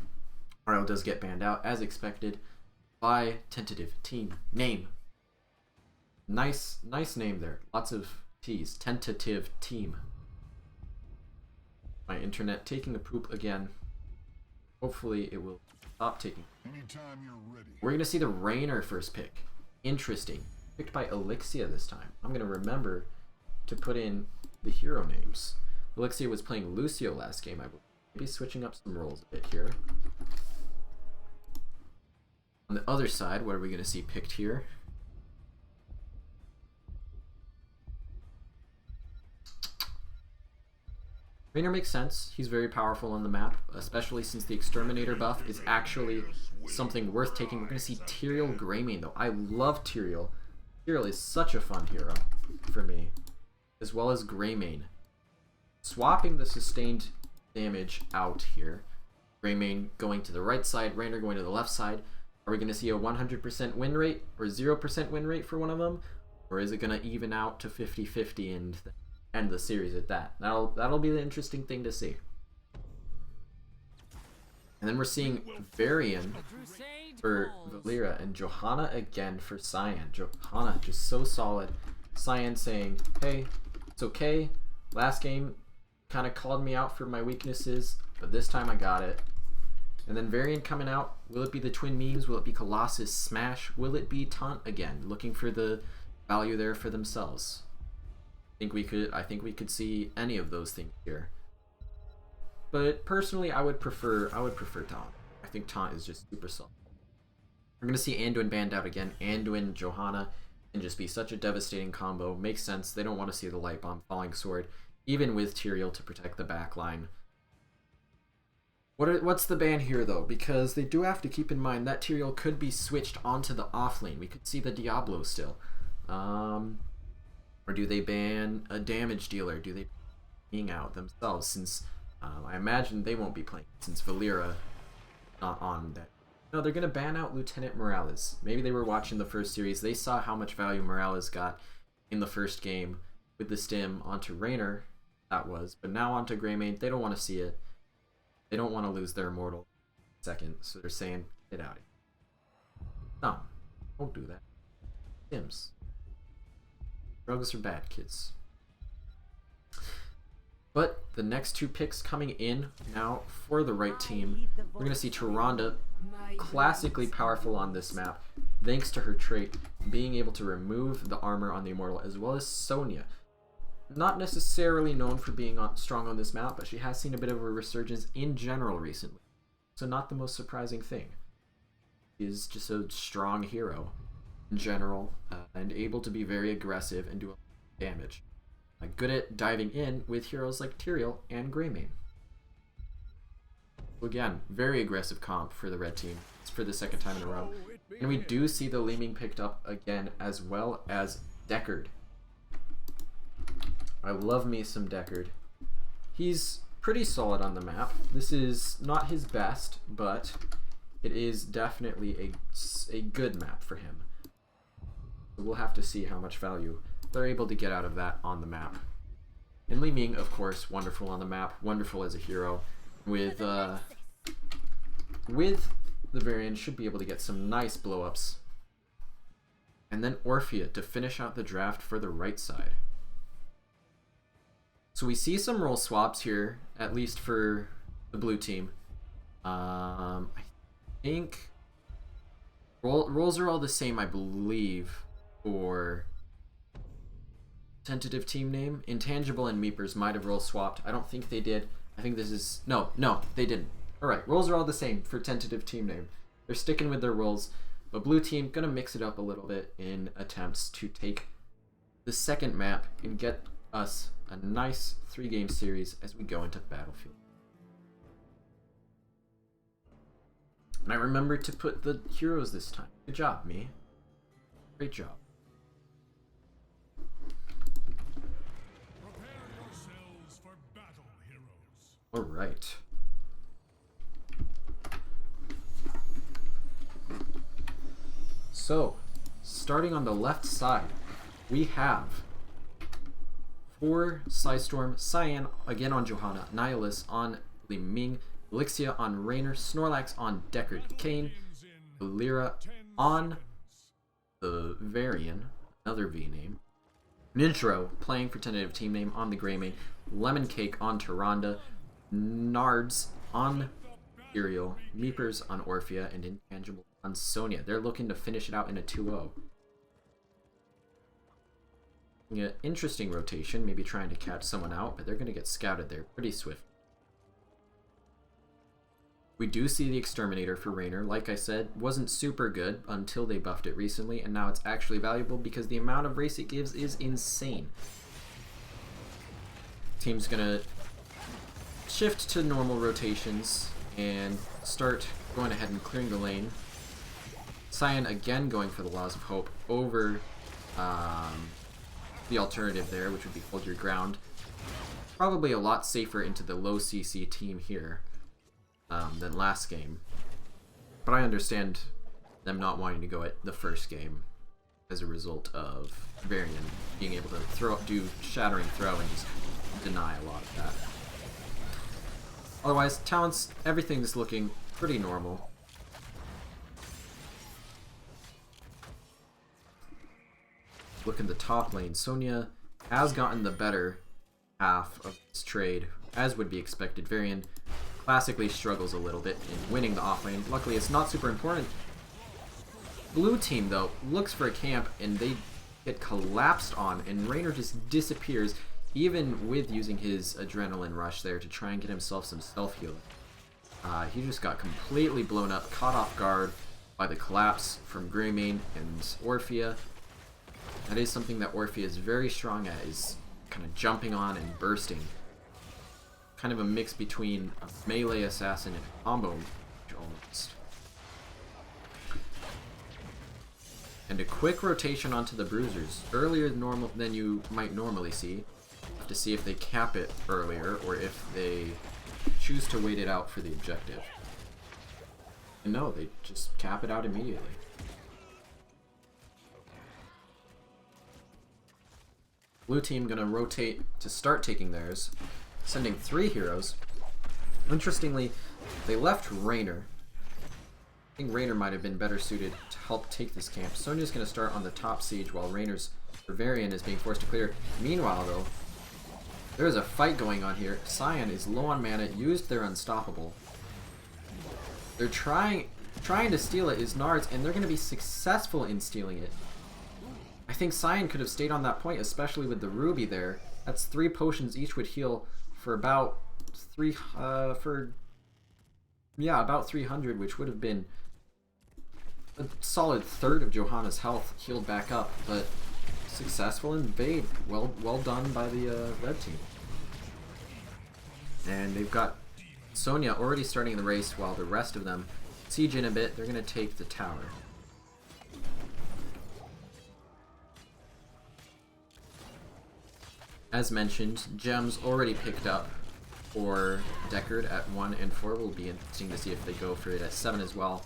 Ariel does get banned out as expected. by Tentative Team Name. Nice name there. Lots of T's. Tentative Team. My internet taking a poop again. Hopefully it will stop taking. Anytime you're ready. We're going to see the Rainer first pick. Interesting. Picked by Elixia this time. I'm going to remember to put in the hero names. Elixia was playing Lucio last game, I believe. Maybe switching up some roles a bit here. On the other side, what are we going to see picked here? Rainer makes sense. He's very powerful on the map, especially since the Exterminator buff is actually something worth taking. We're going to see Tyrael Greymane, though. I love Tyrael. Tyrael is such a fun hero for me, as well as Greymane. Swapping the sustained damage out here. Greymane going to the right side, Rainer going to the left side. Are we going to see a 100% win rate or 0% win rate for one of them? Or is it going to even out to 50-50 and end the series at that? That'll be the interesting thing to see. And then we're seeing Varian for Valeera and Johanna again for Cyan. Johanna just so solid. Cyan saying, hey, it's okay. Last game kind of called me out for my weaknesses, but this time I got it. And then Varian coming out. Will it be the twin memes? Will it be Colossus Smash? Will it be Taunt again? Looking for the value there for themselves. I think we could see any of those things here. But personally, I would prefer Taunt. I think Taunt is just super solid. We're gonna see Anduin banned out again. Anduin, Johanna, and just be such a devastating combo. Makes sense. They don't want to see the Light Bomb, Falling Sword, even with Tyrael to protect the backline. What's the ban here though? Because they do have to keep in mind that Tyrael could be switched onto the off lane. We could see the Diablo still. Or do they ban a damage dealer? Do they being out themselves? Since I imagine they won't be playing since Valeera not on that. No, they're gonna ban out Lieutenant Morales. Maybe they were watching the first series. They saw how much value Morales got in the first game with the stim onto Rainer. That was, but now onto Greymane. They don't want to see it. They don't want to lose their immortal second, so they're saying, get out of here. No, don't do that. Stims. Drugs are bad, kids. But the next two picks coming in now for the right team. We're going to see Tyrande, classically powerful on this map, thanks to her trait, being able to remove the armor on the immortal, as well as Sonya. Not necessarily known for being strong on this map, but she has seen a bit of a resurgence in general recently. So not the most surprising thing. She is just a strong hero in general, and able to be very aggressive and do a lot of damage. Good at diving in with heroes like Tyrael and Greymane. So again, very aggressive comp for the red team. It's for the second time in a row. And we do see the Li Ming picked up again, as well as Deckard. I love me some Deckard. He's pretty solid on the map. This is not his best, but it is definitely a good map for him. So we'll have to see how much value they're able to get out of that on the map. And Li Ming, of course, wonderful on the map, wonderful as a hero. With the Varian, should be able to get some nice blow-ups. And then Orphea to finish out the draft for the right side. So we see some role swaps here, at least for the blue team. I think roles are all the same, I believe, for tentative team name. Intangible and Meepers might have role swapped. I don't think they did. I think this is... No, they didn't. Alright, roles are all the same for tentative team name. They're sticking with their roles. But blue team gonna mix it up a little bit in attempts to take the second map and get us a nice 3-game series as we go into Battlefield. And I remembered to put the heroes this time. Good job, me. Great job. Prepare yourselves for battle, heroes. Alright. So, starting on the left side, we have for Psistorm, Cyan again on Johanna, Nihilus on Li Ming, Elixia on Rainer, Snorlax on Deckard Cain, Valeera on the Varian, another V name. Nitro playing for tentative team name on the Greymane. Lemon Cake on Tyrande. Nards on Imperial. Meepers on Orphea. And Intangible on Sonya. They're looking to finish it out in a 2-0. Yeah, interesting rotation. Maybe trying to catch someone out, but they're going to get scouted there pretty swift. We do see the Exterminator for Raynor. Like I said, wasn't super good until they buffed it recently, and now it's actually valuable because the amount of race it gives is insane. Team's gonna shift to normal rotations and start going ahead and clearing the lane. Cyan again going for the Laws of Hope over the alternative there, which would be Hold Your Ground. Probably a lot safer into the low CC team here. Than last game, but I understand them not wanting to go at the first game as a result of Varian being able to do Shattering Throw and just deny a lot of that. Otherwise, talents, everything's looking pretty normal. Look in the top lane. Sonya has gotten the better half of this trade, as would be expected. Varian classically struggles a little bit in winning the offlane. Luckily, it's not super important. Blue team, though, looks for a camp, and they get collapsed on, and Raynor just disappears, even with using his adrenaline rush there to try and get himself some self-healing. He just got completely blown up, caught off guard by the collapse from Greymane and Orphea. That is something that Orphea is very strong at, is kind of jumping on and bursting. Kind of a mix between a melee assassin and a combo almost. And a quick rotation onto the bruisers, earlier than you might normally see, to see if they cap it earlier or if they choose to wait it out for the objective. And no, they just cap it out immediately. Blue team gonna rotate to start taking theirs, sending 3 heroes. Interestingly, they left Raynor. I think Raynor might have been better suited to help take this camp. Sonya's going to start on the top siege while Raynor's Varian is being forced to clear. Meanwhile, though, there is a fight going on here. Cyan is low on mana, used their Unstoppable. They're trying to steal it is Nards, and they're going to be successful in stealing it. I think Cyan could have stayed on that point, especially with the Ruby there. That's 3 potions, each would heal for about about 300, which would have been a solid third of Johanna's health healed back up, but successful invade. Well done by the red team. And they've got Sonya already starting the race while the rest of them siege in a bit. They're going to take the tower. As mentioned, gems already picked up for Deckard at 1 and 4. Will be interesting to see if they go for it at 7 as well.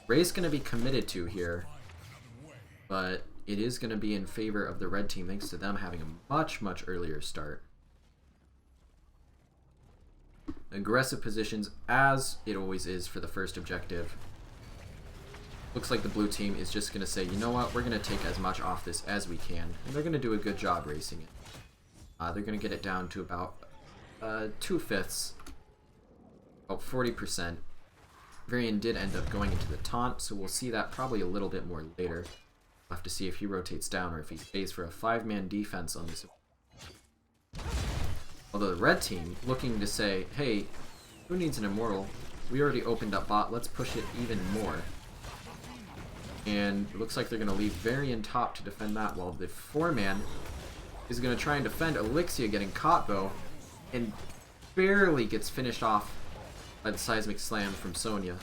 Ray's going to be committed to here, but it is going to be in favor of the red team thanks to them having a much earlier start. Aggressive positions, as it always is for the first objective. Looks like the blue team is just going to say, you know what, we're going to take as much off this as we can, and they're going to do a good job racing it. They're going to get it down to about 2/5, about 40%. Varian did end up going into the taunt, so we'll see that probably a little bit more later. We'll have to see if he rotates down or if he stays for a 5-man defense on this. Although the red team looking to say, hey, who needs an immortal? We already opened up bot, let's push it even more. And it looks like they're going to leave Varian top to defend that, while the 4-man is going to try and defend Elixia getting caught though, and barely gets finished off by the seismic slam from Sonya.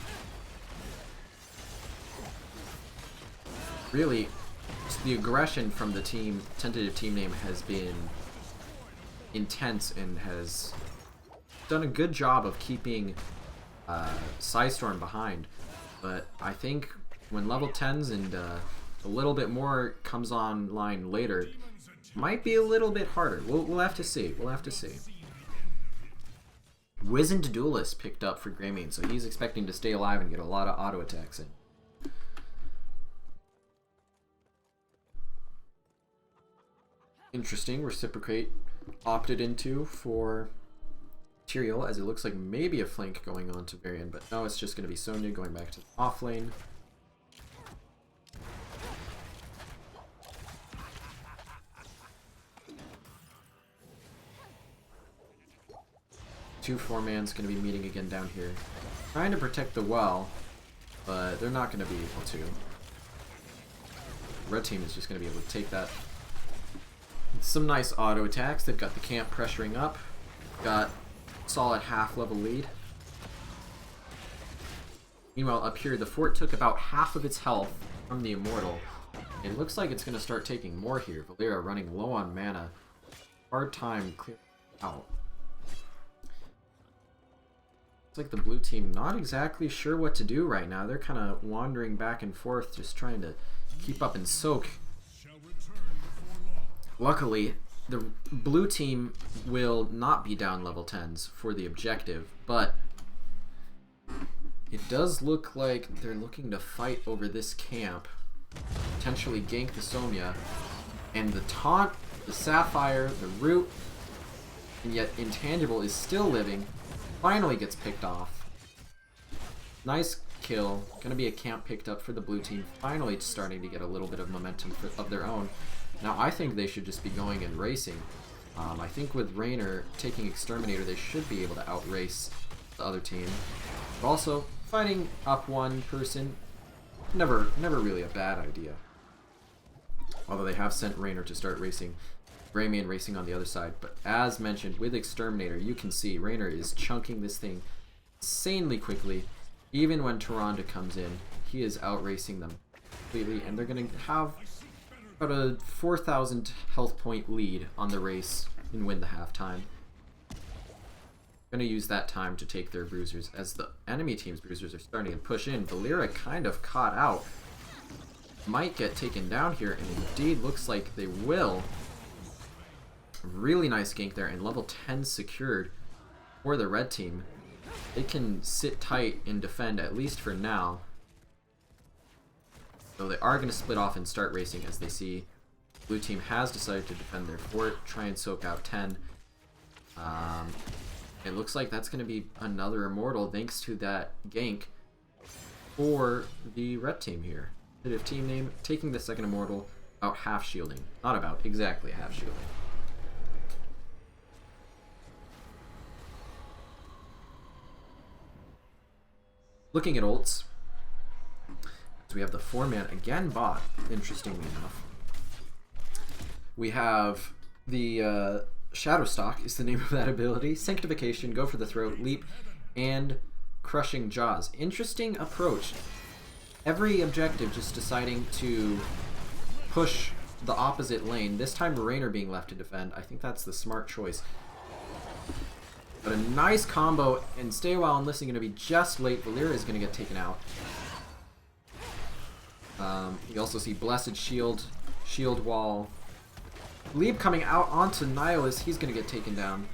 Really, the aggression from the team, tentative team name, has been intense and has done a good job of keeping Psistorm behind. But I think when level 10s and a little bit more comes online later, might be a little bit harder. We'll have to see. We'll have to see. Wizened Duelist picked up for Greymane, so he's expecting to stay alive and get a lot of auto attacks in. interesting reciprocate opted into for Tyrael, as it looks like maybe a flank going on to Varian, but no, it's just going to be Sonya going back to the off lane. Two 4-man's going to be meeting again down here. Trying to protect the well, but they're not going to be able to. Red team is just going to be able to take that. Some nice auto attacks. They've got the camp pressuring up. Got solid half-level lead. Meanwhile, up here, the fort took about half of its health from the Immortal. It looks like it's going to start taking more here. Valeera running low on mana. Hard time clearing out. It's like the blue team not exactly sure what to do right now. They're kind of wandering back and forth, just trying to keep up and soak. Luckily, the blue team will not be down level 10s for the objective, but it does look like they're looking to fight over this camp, potentially gank the Sonya, and the taunt, the Sapphire, the root, and yet Intangible is still living, finally gets picked off. Nice kill. Gonna be a camp picked up for the blue team, finally starting to get a little bit of momentum of their own. Now I think they should just be going and racing. I think with Raynor taking Exterminator, they should be able to outrace the other team. But also, fighting up one person, never really a bad idea. Although they have sent Raynor to start racing. Rayman racing on the other side. But as mentioned, with Exterminator, you can see Raynor is chunking this thing insanely quickly. Even when Tyrande comes in, he is outracing them completely, and they're going to have about a 4,000 health point lead on the race and win the halftime. Going to use that time to take their bruisers as the enemy team's bruisers are starting to push in. Valeera kind of caught out. Might get taken down here, and indeed looks like they will. Really nice gank there, and level 10 secured for the red team. They can sit tight and defend, at least for now. So they are going to split off and start racing as they see blue team has decided to defend their fort, try and soak out 10. It looks like that's going to be another Immortal thanks to that gank for the red team here. Tentative team name, taking the second Immortal, about half shielding. Not about, exactly half shielding. Looking at ults, so we have the 4-man again bot, interestingly enough. We have the Shadowstalk is the name of that ability. Sanctification, go for the throat, leap, and crushing jaws. Interesting approach. Every objective just deciding to push the opposite lane. This time Raynor being left to defend. I think that's the smart choice. But a nice combo, and Stay a While and Listen going to be just late. Valeera is going to get taken out. You also see Blessed Shield, Shield Wall. Leap coming out onto Nihilus, he's going to get taken down.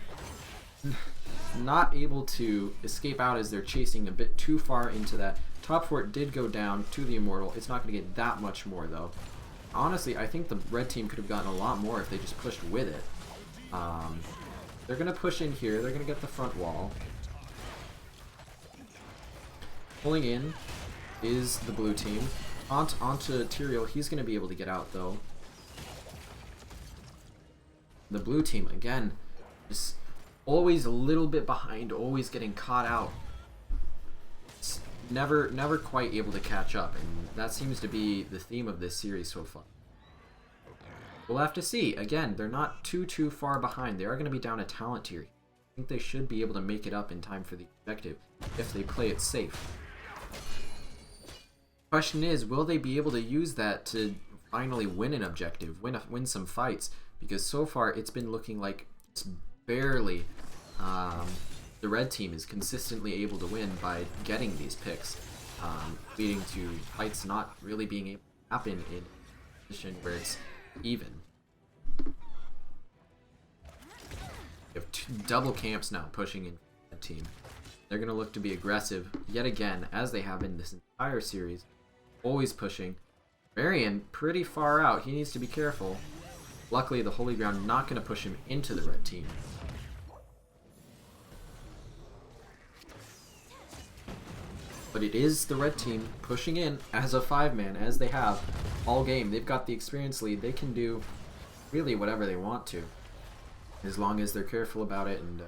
Not able to escape out as they're chasing a bit too far into that. Top fort did go down to the Immortal. It's not going to get that much more though. Honestly, I think the red team could have gotten a lot more if they just pushed with it. They're going to push in here. They're going to get the front wall. Pulling in is the blue team. Onto Tyrael. He's going to be able to get out, though. The blue team, again, is always a little bit behind, always getting caught out. It's never quite able to catch up, and that seems to be the theme of this series so far. We'll have to see. Again, they're not too far behind. They are going to be down a talent tier. I think they should be able to make it up in time for the objective if they play it safe. Question is, will they be able to use that to finally win an objective, win some fights? Because so far it's been looking like it's barely the red team is consistently able to win by getting these picks, leading to fights not really being able to happen in a position where it's even. You have two double camps now pushing in the team. They're going to look to be aggressive yet again, as they have in this entire series. Always pushing. Varian pretty far out. He needs to be careful. Luckily, the Holy Ground not going to push him into the red team. But it is the red team pushing in as a 5-man, as they have all game. They've got the experience lead. They can do really whatever they want to, as long as they're careful about it and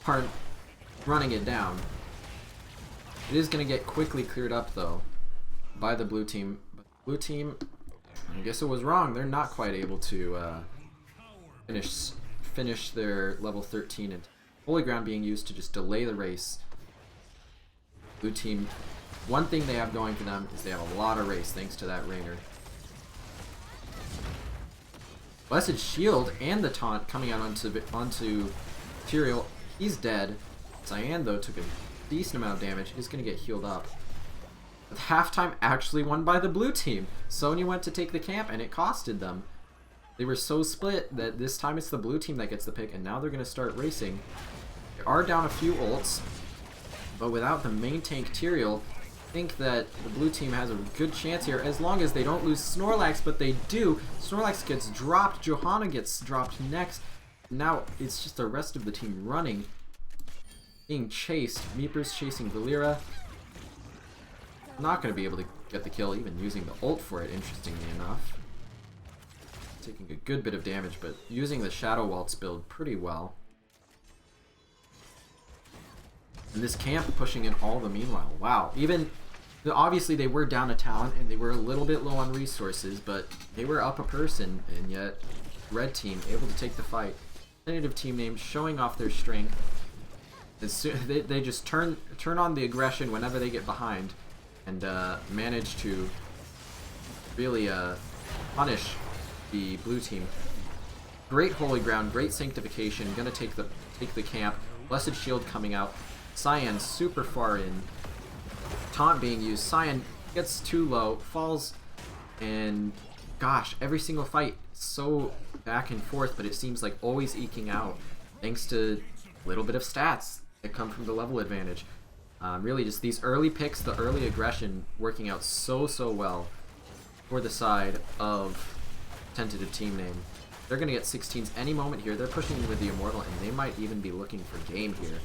aren't running it down. It is going to get quickly cleared up, though, by the blue team. But the blue team, I guess it was wrong. They're not quite able to finish their level 13. And Holy Ground being used to just delay the race. Blue team, one thing they have going for them is they have a lot of race thanks to that Rainer. Blessed Shield and the taunt coming out onto Tyrael. He's dead. Cyan, though, took a decent amount of damage. Is going to get healed up. With halftime actually won by the blue team. Sonya went to take the camp and it costed them. They were so split that this time it's the blue team that gets the pick, and now they're going to start racing. They are down a few ults, but without the main tank Tyrael, I think that the blue team has a good chance here as long as they don't lose Snorlax, but they do. Snorlax gets dropped, Johanna gets dropped next. Now it's just the rest of the team running, being chased. Meeper's chasing Valera. Not going to be able to get the kill, even using the ult for it, interestingly enough. Taking a good bit of damage, but using the Shadow Waltz build pretty well. And this camp pushing in all the meanwhile. Wow. Even, obviously they were down a talent and they were a little bit low on resources, but they were up a person, and yet red team able to take the fight. Tentative team name showing off their strength. They just turn on the aggression whenever they get behind, and manage to really punish the blue team. Great Holy Ground, great Sanctification, gonna take the camp. Blessed Shield coming out. Cyan super far in. Taunt being used. Cyan gets too low, falls, and gosh, every single fight so back and forth, but it seems like always eking out thanks to a little bit of stats that come from the level advantage. Really just these early picks, the early aggression working out so well for the side of Tentative team name. They're going to get 16s any moment here. They're pushing with the Immortal, and they might even be looking for game here.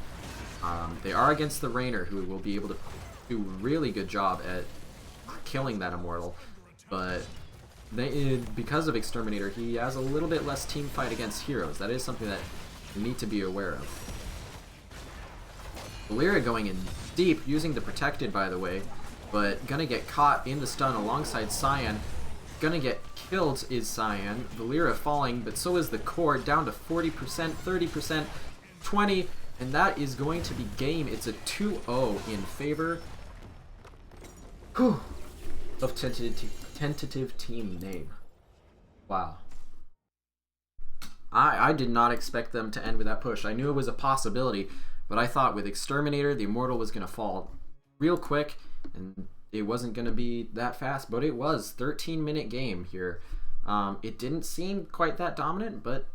They are against the Rainer, who will be able to do a really good job at killing that Immortal, but because of Exterminator, he has a little bit less team fight against heroes. That is something that you need to be aware of. Valera going in deep, using the Protected, by the way, but gonna get caught in the stun alongside Cyan. Gonna get killed is Cyan. Valera falling, but so is the core, down to 40%, 30%, 20%, and that is going to be game. It's a 2-0 in favor of Tentative team name. Wow. I did not expect them to end with that push. I knew it was a possibility, but I thought with Exterminator, the Immortal was going to fall real quick, and it wasn't going to be that fast, but it was. 13-minute game here. It didn't seem quite that dominant, but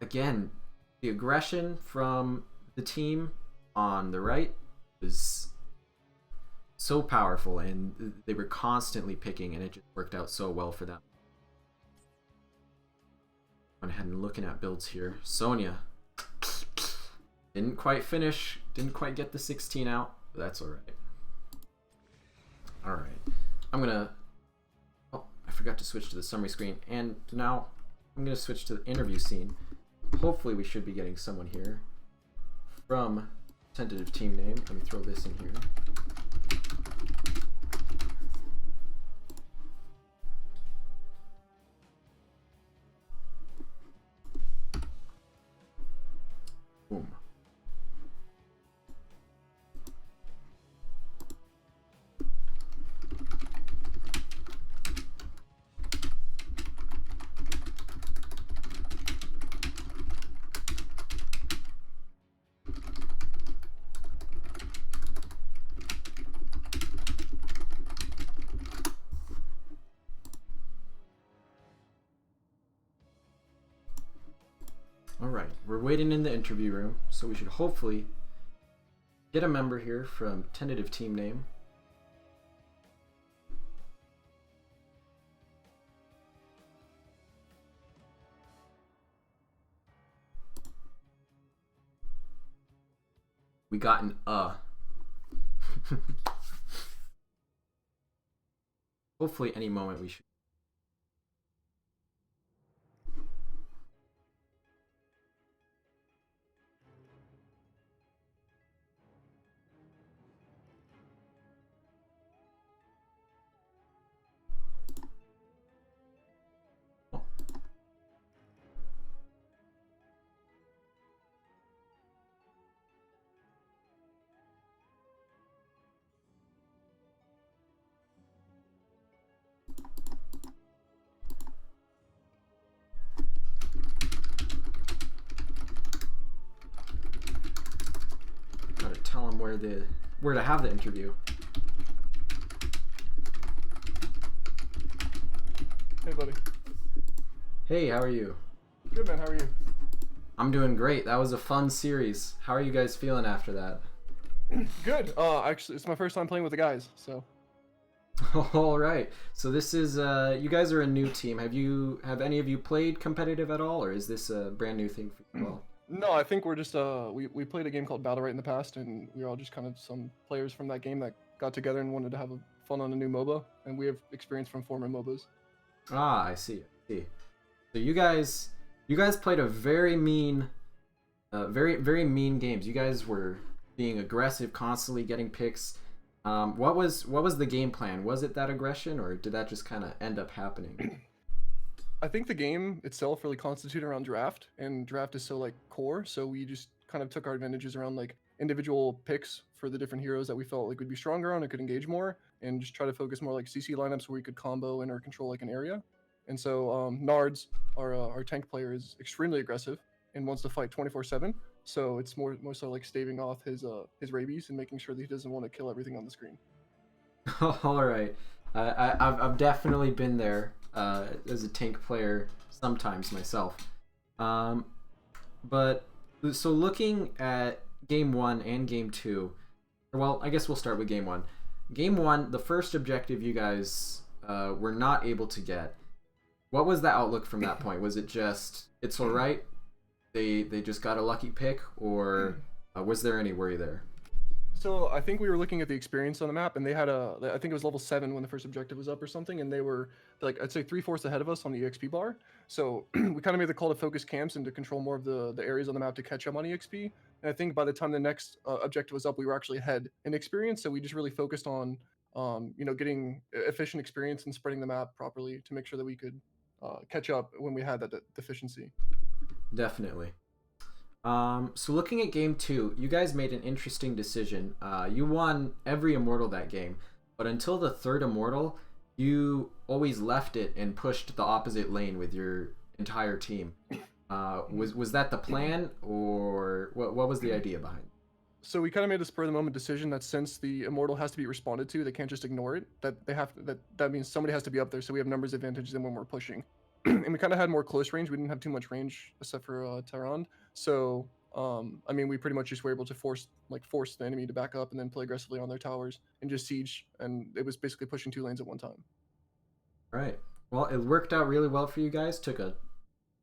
again, the aggression from the team on the right was so powerful, and they were constantly picking, and it just worked out so well for them. Went ahead and looking at builds here. Sonya didn't quite finish, didn't quite get the 16 out, but that's alright. Alright, I'm gonna, oh, I forgot to switch to the summary screen, and now I'm gonna switch to the interview scene. Hopefully we should be getting someone here from Tentative team name. Let me throw this in here. Boom. Alright, we're waiting in the interview room, so we should hopefully get a member here from Tentative team name. We got an Hopefully any moment we should. Gotta tell him where to have the interview. Hey, buddy. Hey, how are you? Good, man. How are you? I'm doing great. That was a fun series. How are you guys feeling after that? Good. Actually, it's my first time playing with the guys, so. All right. So this is you guys are a new team. Have any of you played competitive at all, or is this a brand new thing for you all? No, I think we're just we played a game called Battle Right in the past, and we were all just kind of some players from that game that got together and wanted to have fun on a new MOBA, and we have experience from former MOBAs. Ah, I see. So you guys played a very mean, very mean games. You guys were being aggressive, constantly getting picks. What was the game plan? Was it that aggression, or did that just kind of end up happening? I think the game itself really constituted around draft, and draft is so like core, so we just kind of took our advantages around like individual picks for the different heroes that we felt like would be stronger on and could engage more, and just try to focus more like CC lineups where we could combo and or control like an area. And so Nards, our tank player, is extremely aggressive and wants to fight 24/7. So it's more so like staving off his rabies and making sure that he doesn't want to kill everything on the screen. All right, I've definitely been there as a tank player sometimes myself. But so looking at game 1 and game 2, well, I guess we'll start with game 1. Game 1, the first objective you guys were not able to get. What was the outlook from that point? Was it just it's all right? They just got a lucky pick, or was there any worry there? So I think we were looking at the experience on the map, and they had I think it was level 7 when the first objective was up or something, and they were like, I'd say 3/4 ahead of us on the EXP bar. So we kind of made the call to focus camps and to control more of the areas on the map to catch up on EXP. And I think by the time the next objective was up, we were actually ahead in experience. So we just really focused on, getting efficient experience and spreading the map properly to make sure that we could catch up when we had that deficiency. Definitely. So looking at game 2, you guys made an interesting decision. You won every immortal that game, but until the third immortal, you always left it and pushed the opposite lane with your entire team. Was that the plan, or what was the idea behind it? So we kind of made a spur of the moment decision that since the immortal has to be responded to, they can't just ignore it. That means somebody has to be up there, so we have numbers advantage than when we're pushing. And we kind of had more close range. We didn't have too much range except for Tyrande. So we pretty much just were able to force the enemy to back up and then play aggressively on their towers and just siege. And it was basically pushing 2 lanes at one time. Right. Well, it worked out really well for you guys. Took a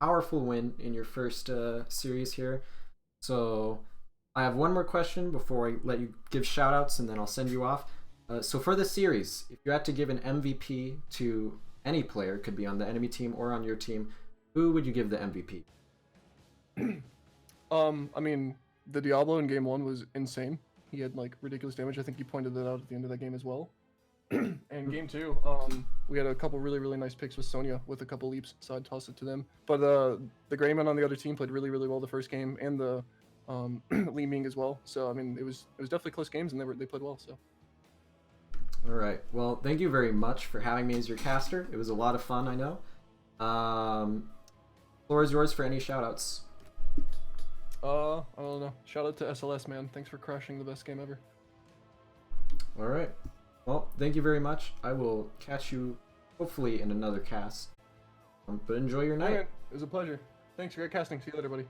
powerful win in your first series here. So I have one more question before I let you give shout outs, and then I'll send you off. So for the series, if you had to give an MVP to any player, could be on the enemy team or on your team, who would you give the MVP? The Diablo in game 1 was insane. He had like ridiculous damage. I think you pointed that out at the end of that game as well. And game 2, we had a couple really, really nice picks with Sonya with a couple leaps, so I'd toss it to them. But the Greyman on the other team played really, really well the first game, and the Li Ming as well. So it was definitely close games, and they played well. So. All right. Well, thank you very much for having me as your caster. It was a lot of fun, I know. Floor is yours for any shoutouts. I don't know. Shout out to SLS, man. Thanks for crashing the best game ever. All right. Well, thank you very much. I will catch you hopefully in another cast. But enjoy your night. All right. It was a pleasure. Thanks. Great casting. See you later, buddy.